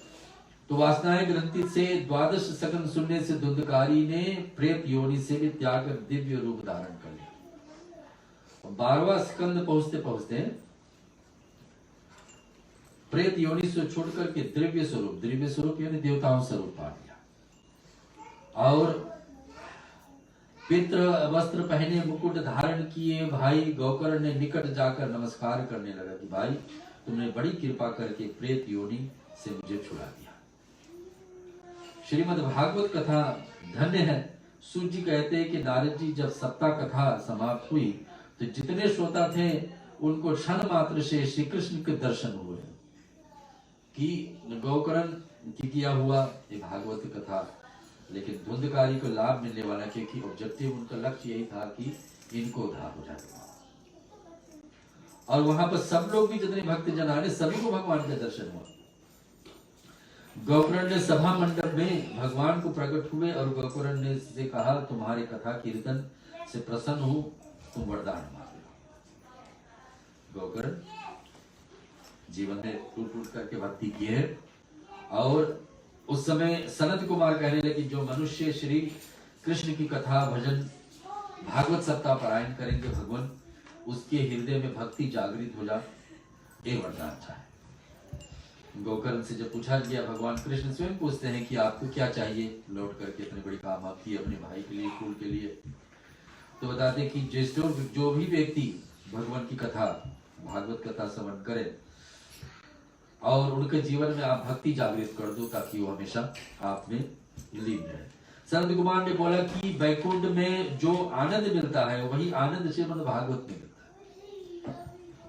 तो वासनाएं ग्रंथि से 12 सकन सुनने से धुंधकारी ने प्रेत योनि से भी त्याग कर दिव्य रूप धारण कर लिया। 12वां स्कंद पहुंचते पहुंचते प्रेत योनि से छोड़ करके दिव्य स्वरूप यानी देवताओं स्वरूप पा लिया। और पितृ वस्त्र पहने, मुकुट धारण किए भाई गौकर्ण ने निकट जाकर नमस्कार करने लगा कि भाई तुमने बड़ी कृपा करके प्रेत योनि से मुझे छुड़ा दिया। श्रीमद् भागवत कथा धन्य है। सूत जी कहते हैं कि नारद जी जब सप्ताह कथा समाप्त हुई तो जितने श्रोता थे उनको क्षण मात्र से श्री कृष्ण के दर्शन हुए कि गौकर्ण की किया हुआ ये भागवत कथा, लेकिन धुंधकारी को लाभ मिलने वाला, क्योंकि ऑब्जेक्टिव उनका लक्ष्य यही था कि इनको उद्धार हो जाए। और वहां पर सब लोग भी जितने भक्त जन आए सभी को भगवान का दर्शन हुआ। गौकर्ण ने सभा मंडप में भगवान को प्रकट हुए और गौकर्ण ने से कहा तुम्हारे कथा कीर्तन से प्रसन्न हूं, तुम वरदान मांग लो। गौकर्ण जीवन में टूट टूट करके भक्ति की है। और उस समय सनत कुमार कहने लगे जो मनुष्य श्री कृष्ण की कथा भजन भागवत सप्ताह पारायण करेंगे भगवान उसके हृदय में भक्ति जागृत हो जाए, ये वरदान चाहे। गोकर्ण से जब पूछा गया, भगवान कृष्ण स्वयं पूछते हैं कि आपको क्या चाहिए, लौट करके इतने बड़ी काम आपकी अपने भाई के लिए, कुल के लिए। तो बताते कि जो भी व्यक्ति भगवान की कथा भागवत कथा श्रवण करे और उनके जीवन में आप भक्ति जागृत कर दो ताकि वो हमेशा आप में लीन रहे। संत कुमार ने बोला कि वैकुंठ में जो आनंद मिलता है वही आनंद श्रीमद् भागवत में मिलता है।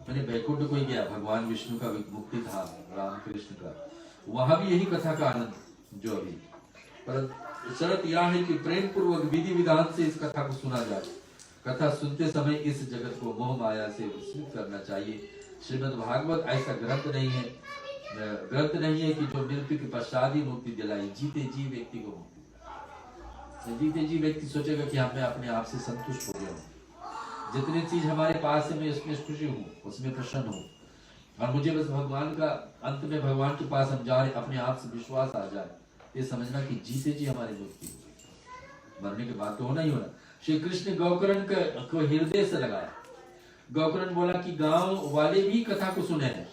मैंने वैकुंठ को ही गया, भगवान विष्णु का मुक्ति धाम रामकृष्ण का, वहां भी यही कथा का आनंद जो अभी। पर शर्त यह है कि प्रेम पूर्वक विधि विधान से इस कथा को सुना जाए। कथा सुनते समय इस जगत को मोह माया से विस्मित करना चाहिए। श्रीमद् भागवत ऐसा ग्रंथ नहीं है कि जो मृत्यु के पश्चात ही मुक्ति दिलाई। जीते जी व्यक्ति को मुक्ति, जीते जी व्यक्ति सोचेगा कि हमें अपने आप से संतुष्ट हो गया हूँ, जितनी चीज हमारे पास है मैं उसमें खुशी हूँ, उसमें प्रसन्न हूँ, और मुझे बस भगवान का अंत में भगवान के पास हम जा रहे अपने आप से विश्वास आ जाए, ये समझना कि जीते जी हमारी मुक्ति हो गई। मरने के बाद तो होना ही होना। श्री कृष्ण गौकर्ण को हृदय से लगाया। गौकर्ण बोला कि गांव वाले भी कथा को सुने हैं।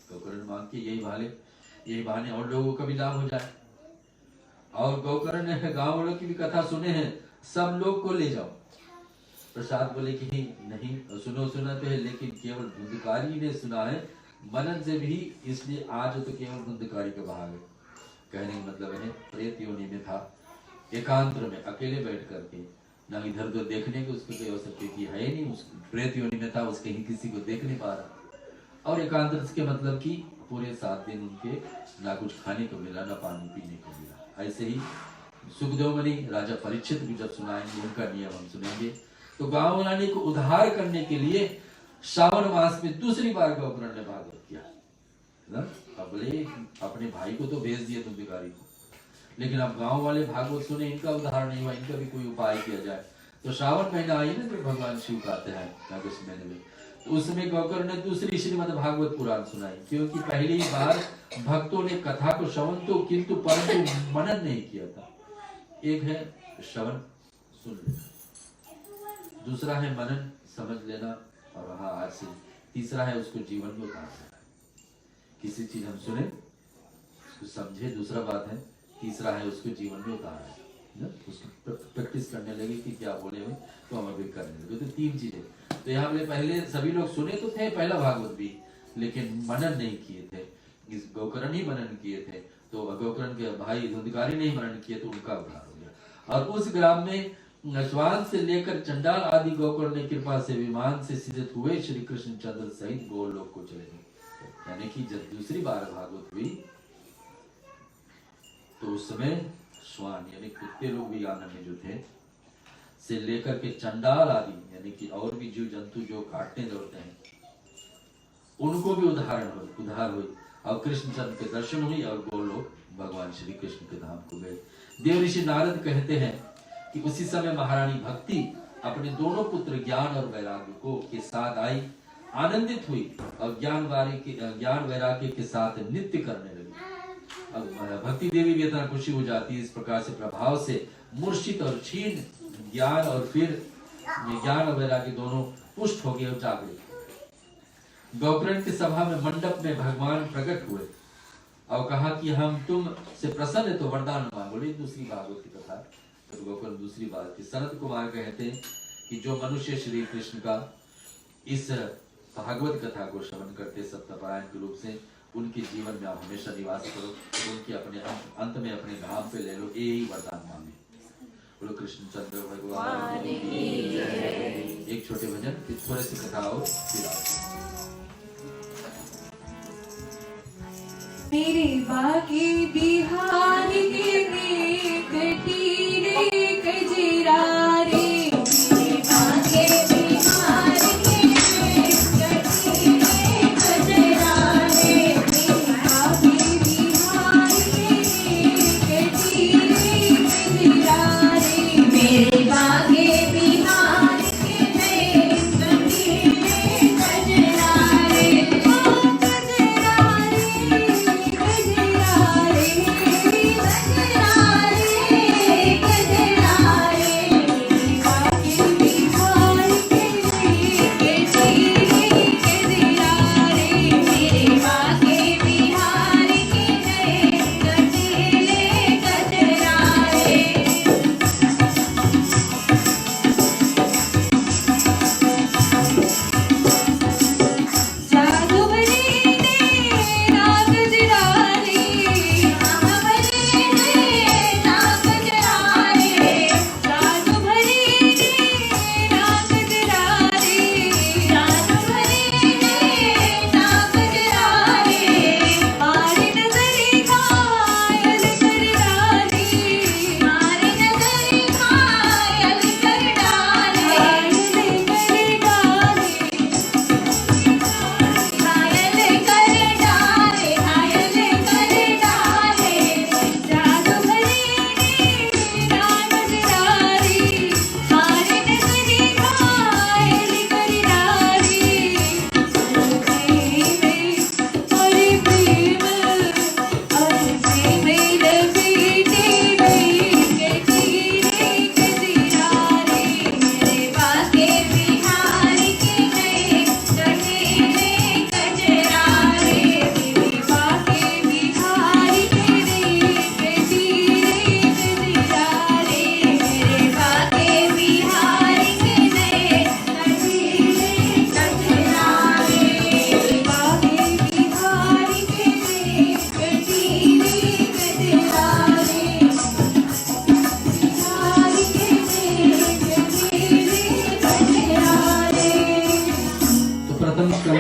गौकर्ण मांग के यही बहाने और लोगों का भी लाभ हो जाए। और गौकर्ण ने गांव वालों की भी कथा सुने हैं, सब लोग को ले जाओ। प्रसाद बोले कि नहीं, सुनो सुना तो है लेकिन केवल धुंधकारी ने सुना है, मनन से भी, इसलिए आज तो केवल धुंधकारी का भाग है। कहने का मतलब है प्रेत योनि में था, एकांत में अकेले बैठ करके, ना इधर उधर देखने को उसको कोई अवसर क्योंकि है नहीं, उस प्रेत योनि में था, उसके ही किसी को देख नहीं पा रहा। और एकांत के मतलब कि पूरे 7 दिन उनके ना कुछ खाने को मिला, ना पानी पीने को मिला। ऐसे ही सुखदेव मुनि राजा परीक्षित भी जब सुनाएंगे उनका नियम हम सुनेंगे। तो गांव वाले को उद्धार करने के लिए श्रावण मास में दूसरी बार गौकर्ण ने भागवत किया। अपने भाई को तो भेज दिया धुंधकारी को, लेकिन अब गांव वाले भागवत सुने, इनका उद्धार नहीं हुआ, इनका भी कोई उपाय किया जाए। तो श्रावण महीना आई ना, जब भगवान शिव का आते हैं अगस्त महीने में, तो उसमें गौकर्ण ने दूसरी श्रीमद् भागवत पुराण सुनाई। क्योंकि पहली बार भक्तों ने कथा को श्रवण तो किंतु परंतु मनन नहीं किया था। एक है श्रवण सुन लेना, दूसरा है मनन समझ लेना, और हाँ आज से तीसरा है उसको जीवन में उतारना। किसी चीज हम सुने उसको समझे, दूसरा बात है, तीसरा है उसको जीवन में उतारना। उसको प्रैक्टिस करने लगे कि क्या बोले हुए, तो हम अभी करने लगे। तो 3 चीजें, तो यहाँ हमने पहले सभी लोग सुने तो थे पहला भागवत भी, लेकिन मनन नहीं किए थे। इस गोकर्ण ही मनन किए थे, तो गोकर्ण के भाई धुंधकारी नहीं मनन किए, तो उनका उद्धार हो गया। और उस ग्राम में श्वान से लेकर चंडाल आदि गोकर्ण ने कृपा से विमान से सीधे हुए श्री कृष्ण चंद्र सहित गोलोक को चले गए। यानी कि जब दूसरी बार भागवत हुई तो उस समय श्वान यानी कुत्ते लोग भी आनंद में जो थे से लेकर के चंडाल आदि यानी कि और भी जीव जंतु जो काटने दौड़ते हैं उनको भी उद्धार हुई और कृष्णचंद्र के दर्शन हुई और गोलोक भगवान श्री कृष्ण के धाम को गए। देव ऋषि नारद कहते हैं कि उसी समय महारानी भक्ति अपने दोनों पुत्र ज्ञान और वैराग्य को के साथ आई, आनंदित हुई और ज्ञान वैराग्य के साथ नृत्य करने लगी। अब भक्ति देवी भी इतना खुशी हो जाती है, इस प्रकार से प्रभाव से मूर्छित और क्षीण ज्ञान और फिर ज्ञान और वैराग्य दोनों पुष्ट हो गए और जागृत। गोकर्ण की सभा में मंडप में भगवान प्रकट हुए और कहा कि हम तुम से प्रसन्न है तो वरदान मांगो। दूसरी भागवत की कथा, तो गोकर्ण दूसरी बात की। सनत कुमार कहते हैं कि जो मनुष्य श्री कृष्ण का इस भागवत कथा को श्रवण करते सत्यपरायण के रूप से, उनके जीवन में आप हमेशा निवास करो, उनके अपने अंत में अपने धाम पे ले लो, यही वरदान मांगे। बोलो कृष्णचंद्र भगवान। एक छोटे भजन, फिर थोड़े से कथा और फिर मेरे बाके बिहार के कटीरे कजरा रे, मेरे बाके बिहार के कटीरे कजरा रे, मेरे बाके बिहार के कटीरे कजरा रे, मेरे बाके बिहार के कटीरे कजरा रे,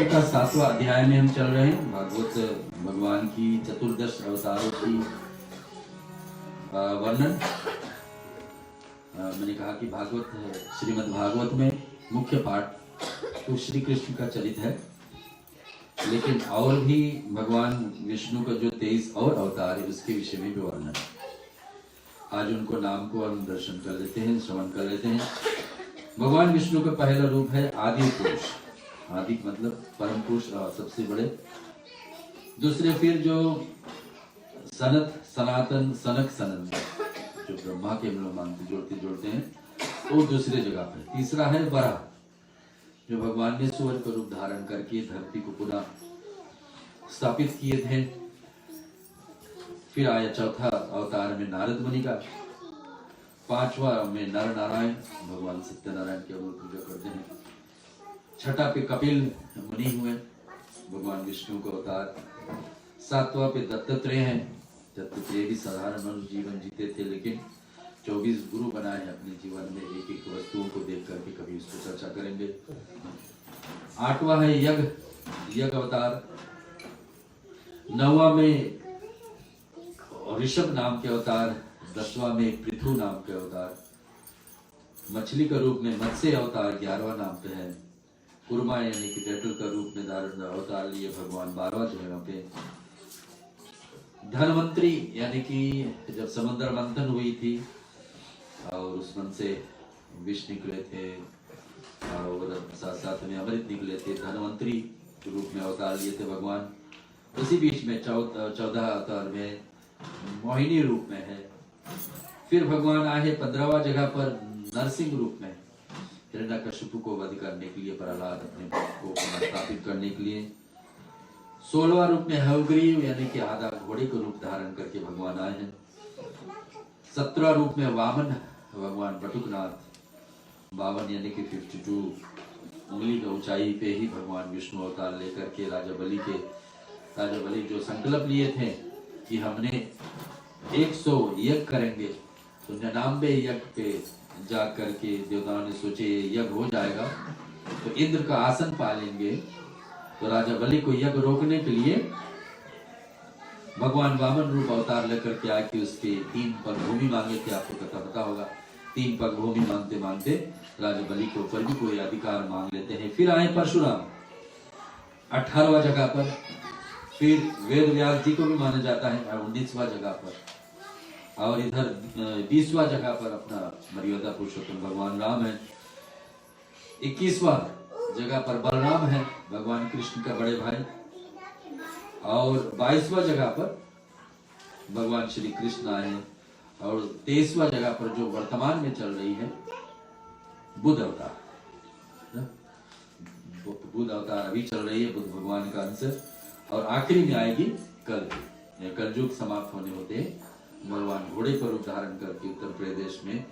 का 7वां अध्याय में हम चल रहे हैं। भागवत भगवान की चतुर्दश अवतारों की वर्णन। मैंने कहा कि भागवत श्रीमद् भागवत में मुख्य पाठ तो श्री कृष्ण का चरित है, लेकिन और भी भगवान विष्णु का जो 23 और अवतार है उसके विषय में भी वर्णन। आज उनको नाम को हम दर्शन कर लेते हैं, श्रवण कर लेते हैं। भगवान विष्णु का पहला रूप है आदि पुरुष। आदि मतलब परम पुरुष सबसे बड़े। दूसरे फिर जो सनत, सनातन, सनक, सनंद जो ब्रह्मा के हम लोग मानते जोड़ते हैं, वो दूसरे जगह पर। तीसरा है वराह, जो भगवान ने सूअर का रूप धारण करके धरती को पुनः स्थापित किए थे। फिर आया चौथा अवतार में नारद मुनि का, पांचवा में नर नारायण भगवान सत्यनारायण की हम लोग पूजा करते हैं। छठा पे कपिल मुनि हुए, भगवान विष्णु का अवतार। सातवां पे दत्तात्रेय हैं। दत्तात्रेय भी साधारण मनुष्य जीवन जीते थे, लेकिन 24 गुरु बनाए हैं अपने जीवन में, एक एक वस्तुओं को देख करके, कभी उसको चर्चा करेंगे। आठवां है यज्ञ अवतार। नौवां में ऋषभ नाम के अवतार। 10वां में पृथु नाम के अवतार। मछली का रूप में मत्स्य अवतार 11वां नाम पे है। कुर्मा यानी कि डेटल का रूप में धारण अवतार लिए भगवान 12वां जगह पे। धनवंतरी यानी कि जब समुद्र मंथन हुई थी और उस मन से विष निकले थे और साथ साथ में अमृत निकले थे, धनवंतरी के रूप में अवतार लिए थे भगवान। उसी बीच में 14 अवतार में मोहिनी रूप में है। फिर भगवान आए 15वां जगह पर नरसिंह रूप में, हिरण्यकशिपु को वध करने के लिए, प्रहलाद अपने को स्थापित करने के लिए। 16वां रूप में हवग्रीव यानी कि आधा घोड़े को रूप धारण करके भगवान आए हैं। 17वां रूप में वामन भगवान बटुकनाथ। 52 यानी कि 52 उंगली की ऊंचाई पे ही भगवान विष्णु अवतार लेकर के राजा बलि जो संकल्प लिए थे कि हमने 100 यज्ञ करेंगे, तो 99 यज्ञ पे जा करके देवताओं ने सोचे यज्ञ हो जाएगा तो इंद्र का आसन पा लेंगे। तो राजा बलि को यज्ञ रोकने के लिए भगवान वामन रूप अवतार लेकर के आके उसके 3 पग भूमि मांगे थे। आपको पता होगा 3 पग भूमि मांगते मांगते राजा बलि के ऊपर भी कोई अधिकार मांग लेते हैं। फिर आए परशुराम 18वां जगह पर। फिर वेद व्यास जी को भी माना जाता है 19वां जगह पर। और इधर 20वां जगह पर अपना मर्यादा पुरुषोत्तम भगवान राम है। 21वां जगह पर बलराम है, भगवान कृष्ण का बड़े भाई। और 22वां जगह पर भगवान श्री कृष्ण आए हैं। और 23वां जगह पर जो वर्तमान में चल रही है बुद्ध अवतार, बुद्ध अवतार अभी चल रही है, बुद्ध भगवान का अंश। और आखिरी में आएगी कलयुग समाप्त होने होते भगवान घोड़े पर रूप धारण करके उत्तर प्रदेश में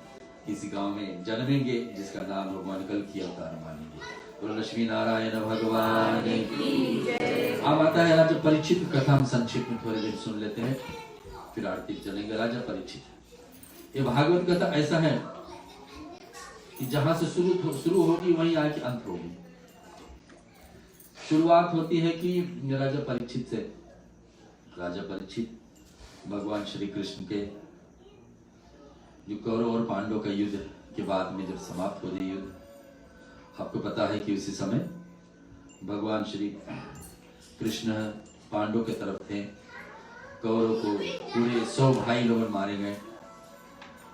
किसी गांव में जन्मेंगे जिसका नाम भगवान कल की अवतार मानेंगे। बोलो लक्ष्मी नारायण भगवान की जय। अब आता है राजा परीक्षित की कथा। हम संक्षिप्त में थोड़े दिन सुन लेते हैं, फिर आरती चलेंगे। राजा परीक्षित, ये भागवत कथा ऐसा है कि जहां से शुरू होगी वहीं आके अंत होगी। शुरुआत होती है कि राजा परीक्षित से। राजा परीक्षित भगवान श्री कृष्ण के जो कौरव और पांडव का युद्ध के बाद में जब समाप्त हो गई युद्ध, आपको पता है कि उसी समय भगवान श्री कृष्ण पांडव के तरफ थे। कौरव को पूरे 100 भाई लोग मारे गए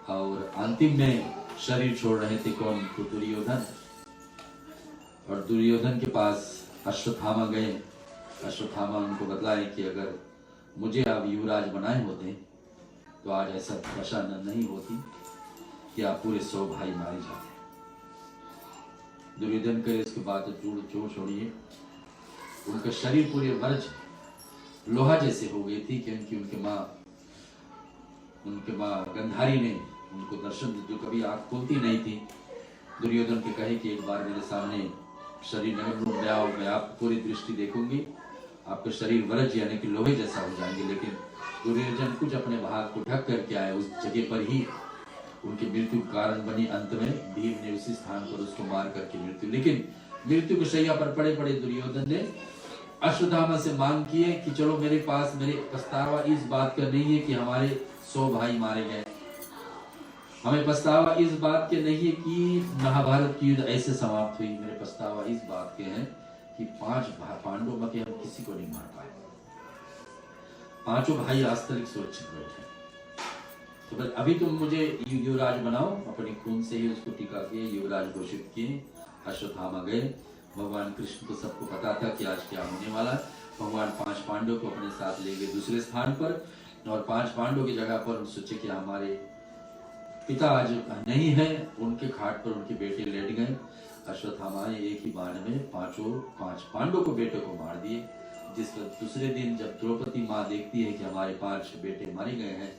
और अंतिम में शरीर छोड़ रहे थे कौन? तो दुर्योधन। और दुर्योधन के पास अश्वत्थामा गए। अश्वत्थामा उनको बतलाए कि अगर मुझे आप युवराज बनाए होते तो आज ऐसा दशा नहीं होती कि आप पूरे 100 भाई मारे जाते। दुर्योधन करे इसके बाद जोड़ छोड़िए, उनका शरीर पूरे वर्ज लोहा जैसे हो गई थी, क्योंकि उनके माँ गंधारी ने उनको दर्शन, जो कभी आँख खोलती नहीं थी, दुर्योधन के कहे कि एक बार मेरे सामने शरीर नगर रूप में आओ, मैं आपको पूरी दृष्टि देखूंगी, आपका शरीर वरज यानी कि लोहे जैसा हो जाएंगे। लेकिन दुर्योधन कुछ अपने भाग को ढक करके आए, उस जगह पर ही उनकी मृत्यु कारण बनी। अंत में भीम ने उसी स्थान पर उसको मार करके मृत्यु, लेकिन मृत्यु की शैया पर पड़े पड़े दुर्योधन ने अश्वत्थामा से मांग की है कि चलो मेरे पास, मेरे पछतावा इस बात का नहीं है कि हमारे 100 भाई मारे गए, हमें पछतावा इस बात के नहीं है कि महाभारत की युद्ध ऐसे समाप्त हुई, मेरे पछतावा इस बात के हैं कि 5 पांडवों में हम किसी को नहीं मार पाए। 5 भाई आज तक सुरक्षित बैठे। तो बस अभी तुम मुझे युवराज बनाओ, अपने खून से ही उसको टिका के युवराज घोषित किए। अश्वत्थामा गए। भगवान कृष्ण को सबको पता था कि आज क्या होने वाला। भगवान 5 पांडव को अपने साथ ले गए दूसरे स्थान पर, और 5 पांडव की जगह पर सोचे कि हमारे पिता आज नहीं है, उनके खाट पर उनके बेटे लेट गए। अश्वत्थामा ने एक ही बाण में 5 पांडव को बेटे को मार दिए। जिस पर दूसरे दिन जब द्रौपदी माँ देखती है कि हमारे 5 बेटे मारे गए हैं,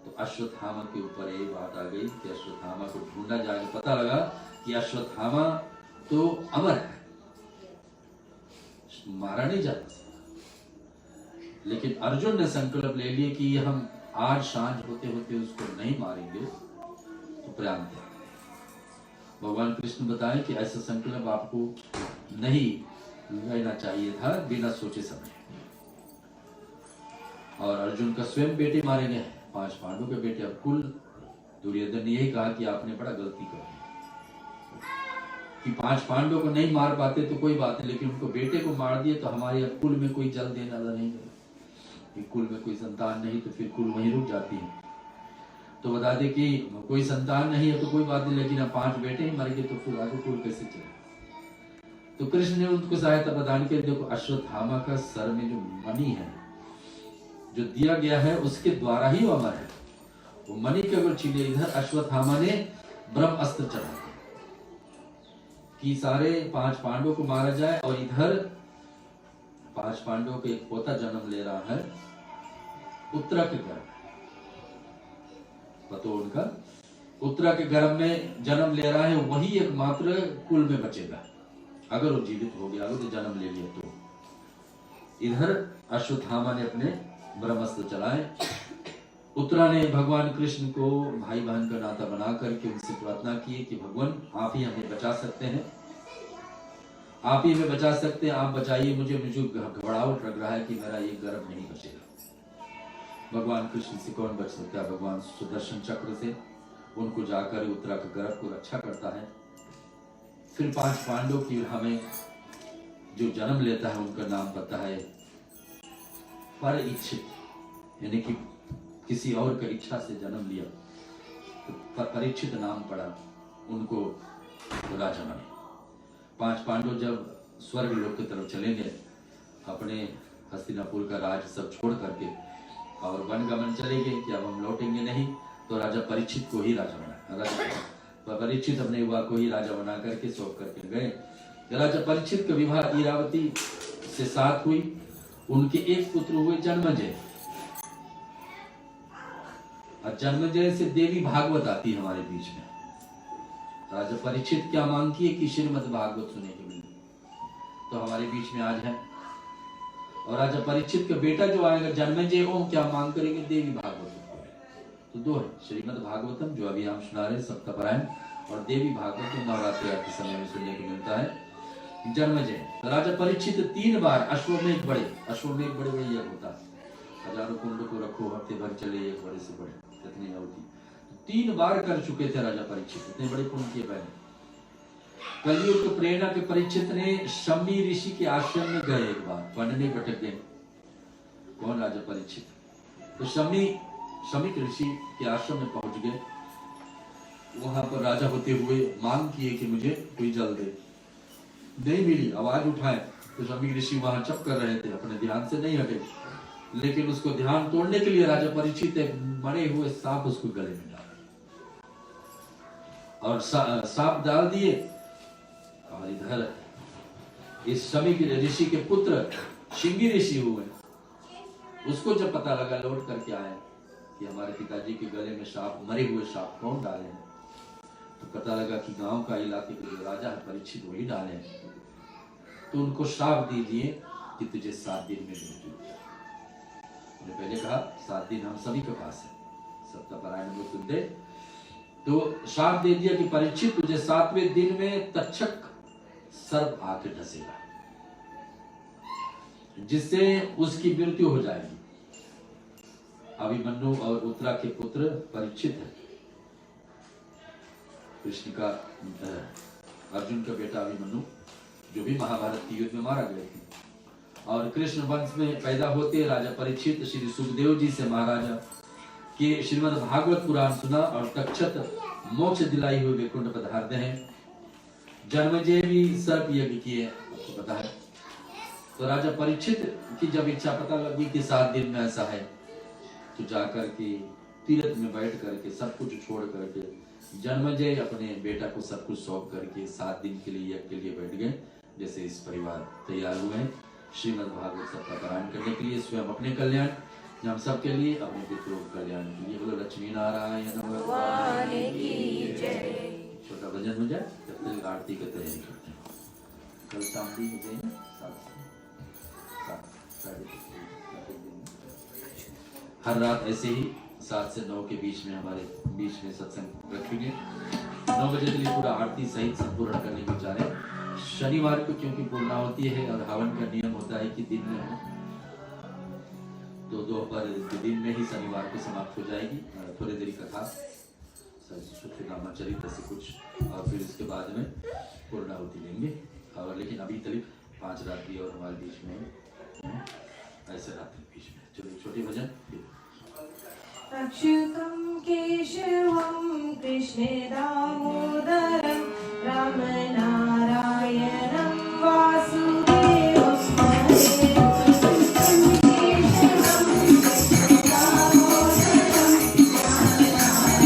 तो अश्वत्थामा के ऊपर ये बात आ गई कि अश्वत्थामा को ढूंढा जाके पता लगा कि अश्वत्थामा तो अमर है, मारा नहीं जाता। लेकिन अर्जुन ने संकल्प ले लिया कि हम आज सांझ होते होते उसको नहीं मारेंगे तो प्रयाण थे। भगवान कृष्ण बताए कि ऐसा संकल्प आपको नहीं लेना चाहिए था बिना सोचे समझे। और अर्जुन का स्वयं बेटे मारे गए, 5 पांडवों के बेटे। अब कुल दुर्योधन ने यही कहा कि आपने बड़ा गलती कर दी कि 5 पांडवों को नहीं मार पाते तो कोई बात नहीं, लेकिन उनको बेटे को मार दिए तो हमारे अब कुल में कोई जल देने वाला नहीं है। कुल में कोई संतान नहीं तो फिर कुल वहीं रुक जाती है। तो बता दे कि कोई संतान नहीं है तो कोई बात नहीं, लेकिन अब 5 बेटे ही मर गए तो फिर आगे कुल कैसे चले। तो कृष्ण ने उनको सहायता प्रदान की। देखो अश्वत्थामा का सर में जो मणि है जो दिया गया है उसके द्वारा ही वो अमर है। वो मणि के अगर छीने, इधर अश्वत्थामा ने ब्रह्म अस्त्र चढ़ा कि सारे 5 पांडवों को मारा जाए, और इधर 5 पांडवों के एक पोता जन्म ले रहा है उत्तरा के गर्भ, पतो उनका उत्तरा के गर्भ में जन्म ले रहा है। वही एकमात्र कुल में बचेगा अगर वो जीवित हो गया, अगर तो जन्म ले लिया तो। इधर अश्वत्थामा ने अपने ब्रह्मास्त्र चलाए। उत्तरा ने भगवान कृष्ण को भाई बहन का नाता बना करके उनसे प्रार्थना की कि भगवान आप ही हमें बचा सकते हैं, आप ही हमें बचा सकते हैं, आप बचाइए मुझे घबराहट लग रहा है कि मेरा ये गर्भ नहीं बचेगा। भगवान कृष्ण से कौन बच सकता है? भगवान सुदर्शन चक्र से उनको जाकर उत्तरा के गर्भ को रक्षा करता है। फिर 5 पांडवों की हमें जो जन्म लेता है उनका नाम पता है पर इच्छित, यानी कि किसी और का इच्छा से जन्म लिया तो परीक्षित नाम पड़ा उनको राजा बने। 5 पांडव जब स्वर्ग लोक की तरफ चलेंगे अपने हस्तिनापुर का राज सब छोड़ करके और वनगमन चलेंगे कि अब हम लौटेंगे नहीं, तो राजा परीक्षित को ही राजा बना। परीक्षित अपने युवा को ही राजा बना करके सौंप करके गए। राजा परीक्षित का विवाह इरावती से साथ हुई। उनके एक पुत्र हुए जन्मजय, और जन्मजय से देवी भागवत आती है हमारे बीच में। राजा परीक्षित क्या मांग की है कि श्रीमद् भागवत सुने के लिए, तो हमारे बीच में आज है। और राजा परीक्षित का बेटा जो आएगा जन्मजय, ओम क्या मांग करेंगे? देवी भागवत। तो 2 है, श्रीमद् भागवतम जो अभी हम सुना रहे सप्ताहपारायण, और देवी भागवत नवरात्रि के समय में सुनने को मिलता है। जन्मजय राजा परीक्षित 3 बार अश्वमेघ बड़े यज्ञ होता है। हजारों कुंड को रखो, हफ्ते भर चले, एक बड़े से बड़े कितनी होती। 3 बार कर चुके थे राजा परीक्षित, इतने बड़े पुण्य किए पहले। कलयुग की प्रेरणा के परीक्षित ने शमी ऋषि के आश्रम में गए, एक बार पढ़ने भटक गए। कौन? राजा परीक्षित। तो शमिक ऋषि के आश्रम में पहुंच गए। वहां पर राजा होते हुए मांग किए कि मुझे कोई जल दे, नहीं मिली। आवाज उठाए तो शमिक ऋषि वहां चुप कर रहे थे, अपने ध्यान से नहीं हटे। लेकिन उसको ध्यान तोड़ने के लिए राजा परीक्षित एक मरे हुए सांप उसको गले में डाल, और सांप डाल दिए। और इधर इस शमिक ऋषि के पुत्र शिंगी ऋषि हुए। उसको जब पता लगा, लौट करके आए कि हमारे पिताजी के गले में सांप, मरे हुए सांप कौन डाले हैं, तो पता लगा कि गांव का इलाके के जो राजा है परीक्षित वही डाले हैं। तो उनको श्राप दीजिए कि तुझे 7 दिन में मृत्यु। मैंने पहले कहा 7 दिन हम सभी के पास है, सप्ताहपारायण में सुनते। तो श्राप दे दिया कि परीक्षित तुझे 7वें दिन में तक्षक सर्प आके डसेगा, जिससे उसकी मृत्यु हो जाएगी। अभिमन्यु और उत्तरा के पुत्र परीक्षित है, कृष्ण का अर्जुन का बेटा अभिमन्यु, जो भी महाभारत के युद्ध में मारा गए थे। और कृष्ण वंश में पैदा होते राजा परीक्षित श्री सुखदेव जी से महाराजा के श्रीमद् भागवत पुराण सुना, और तक्षक मोक्ष दिलाई हुए वैकुंठ पधारते हैं। जन्मजय भी सर्प यज्ञ किए, आपको पता है। तो राजा परीक्षित की जब इच्छा पता लगी कि 7 दिन में ऐसा है, तो जाकर के तीर्थ में बैठ करके सब कुछ छोड़ करके जन्मजय अपने बेटा को सब कुछ सौंप करके 7 दिन के लिए यज्ञ के लिए बैठ गए। जैसे इस परिवार तैयार हुए हैं श्रीमद् भागवत सप्ताह पारायण करने के लिए, स्वयं अपने कल्याण, हम सबके लिए अपने पितरों को कल्याण के लिए बोलो लक्ष्मी नारायण भगवान की जय। छोटा भजन हो जाए तब तक आरती की तैयारी करते हैं। कल शाम भी मुझे 7 हर रात ऐसे ही 7 से 9 के बीच में हमारे बीच में सत्संग रखेंगे। 9 बजे के लिए पूरा आरती सहित संपूर्ण करने को जा रहे हैं। शनिवार को क्योंकि पूर्णा होती है और हवन का नियम होता है कि दिन में हो, तो दोपहर दिन में ही शनिवार को समाप्त हो जाएगी। थोड़ी देरी कथा रामाचरित से कुछ और फिर इसके बाद में पूर्णाहुति लेंगे। और लेकिन अभी तक 5 रात्रि और हमारे बीच में ऐसे रात्रि बीच में चलो छोटे भजन। अच्युतं केशवं कृष्ण दामोदरं रामनारायणं वासुदेवं हरे। अच्युतं केशवं कृष्ण दामोदरं रामनारायणं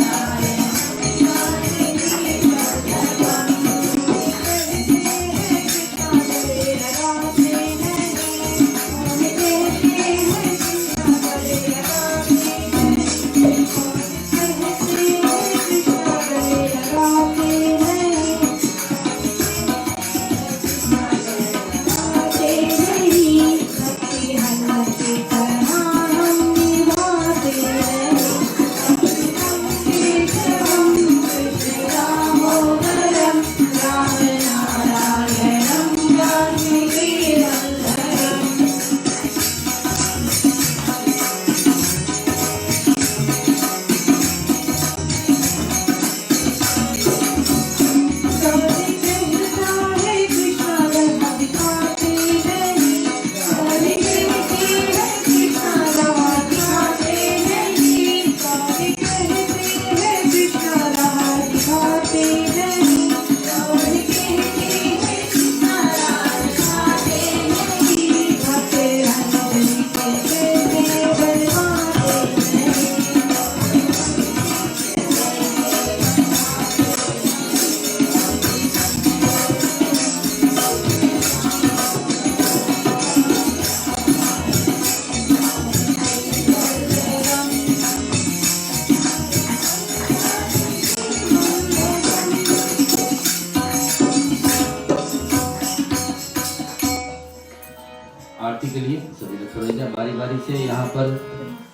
आरती के लिए सभी लोग खड़े हो जाए बारी बारी से। यहाँ पर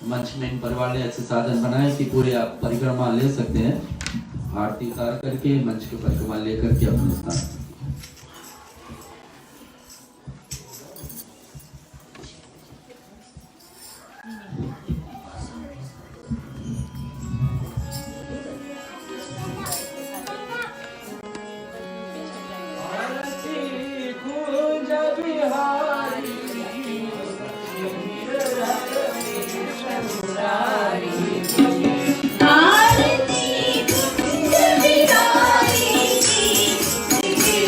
मंच में इन परिवार ने ऐसे साधन बनाए कि पूरे आप परिक्रमा ले सकते हैं। आरती उतार करके मंच के परिक्रमा लेकर के अपने स्थान। आरती कुंज बिहारी की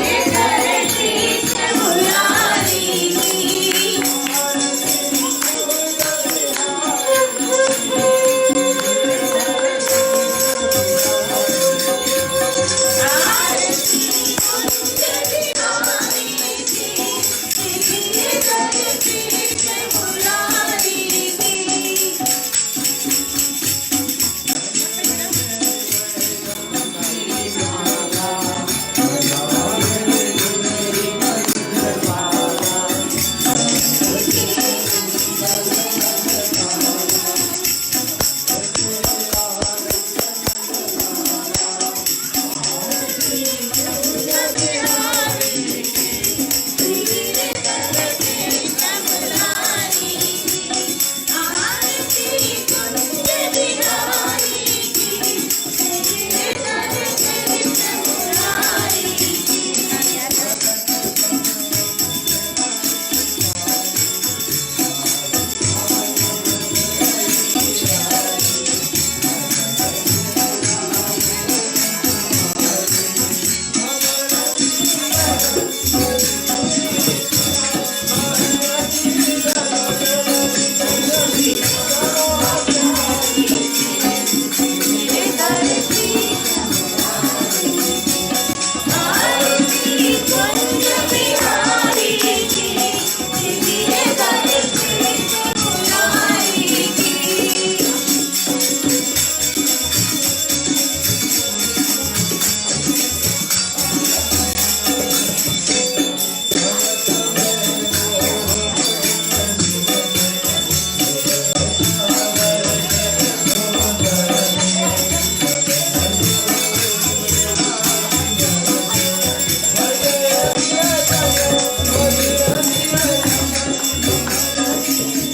Thank you.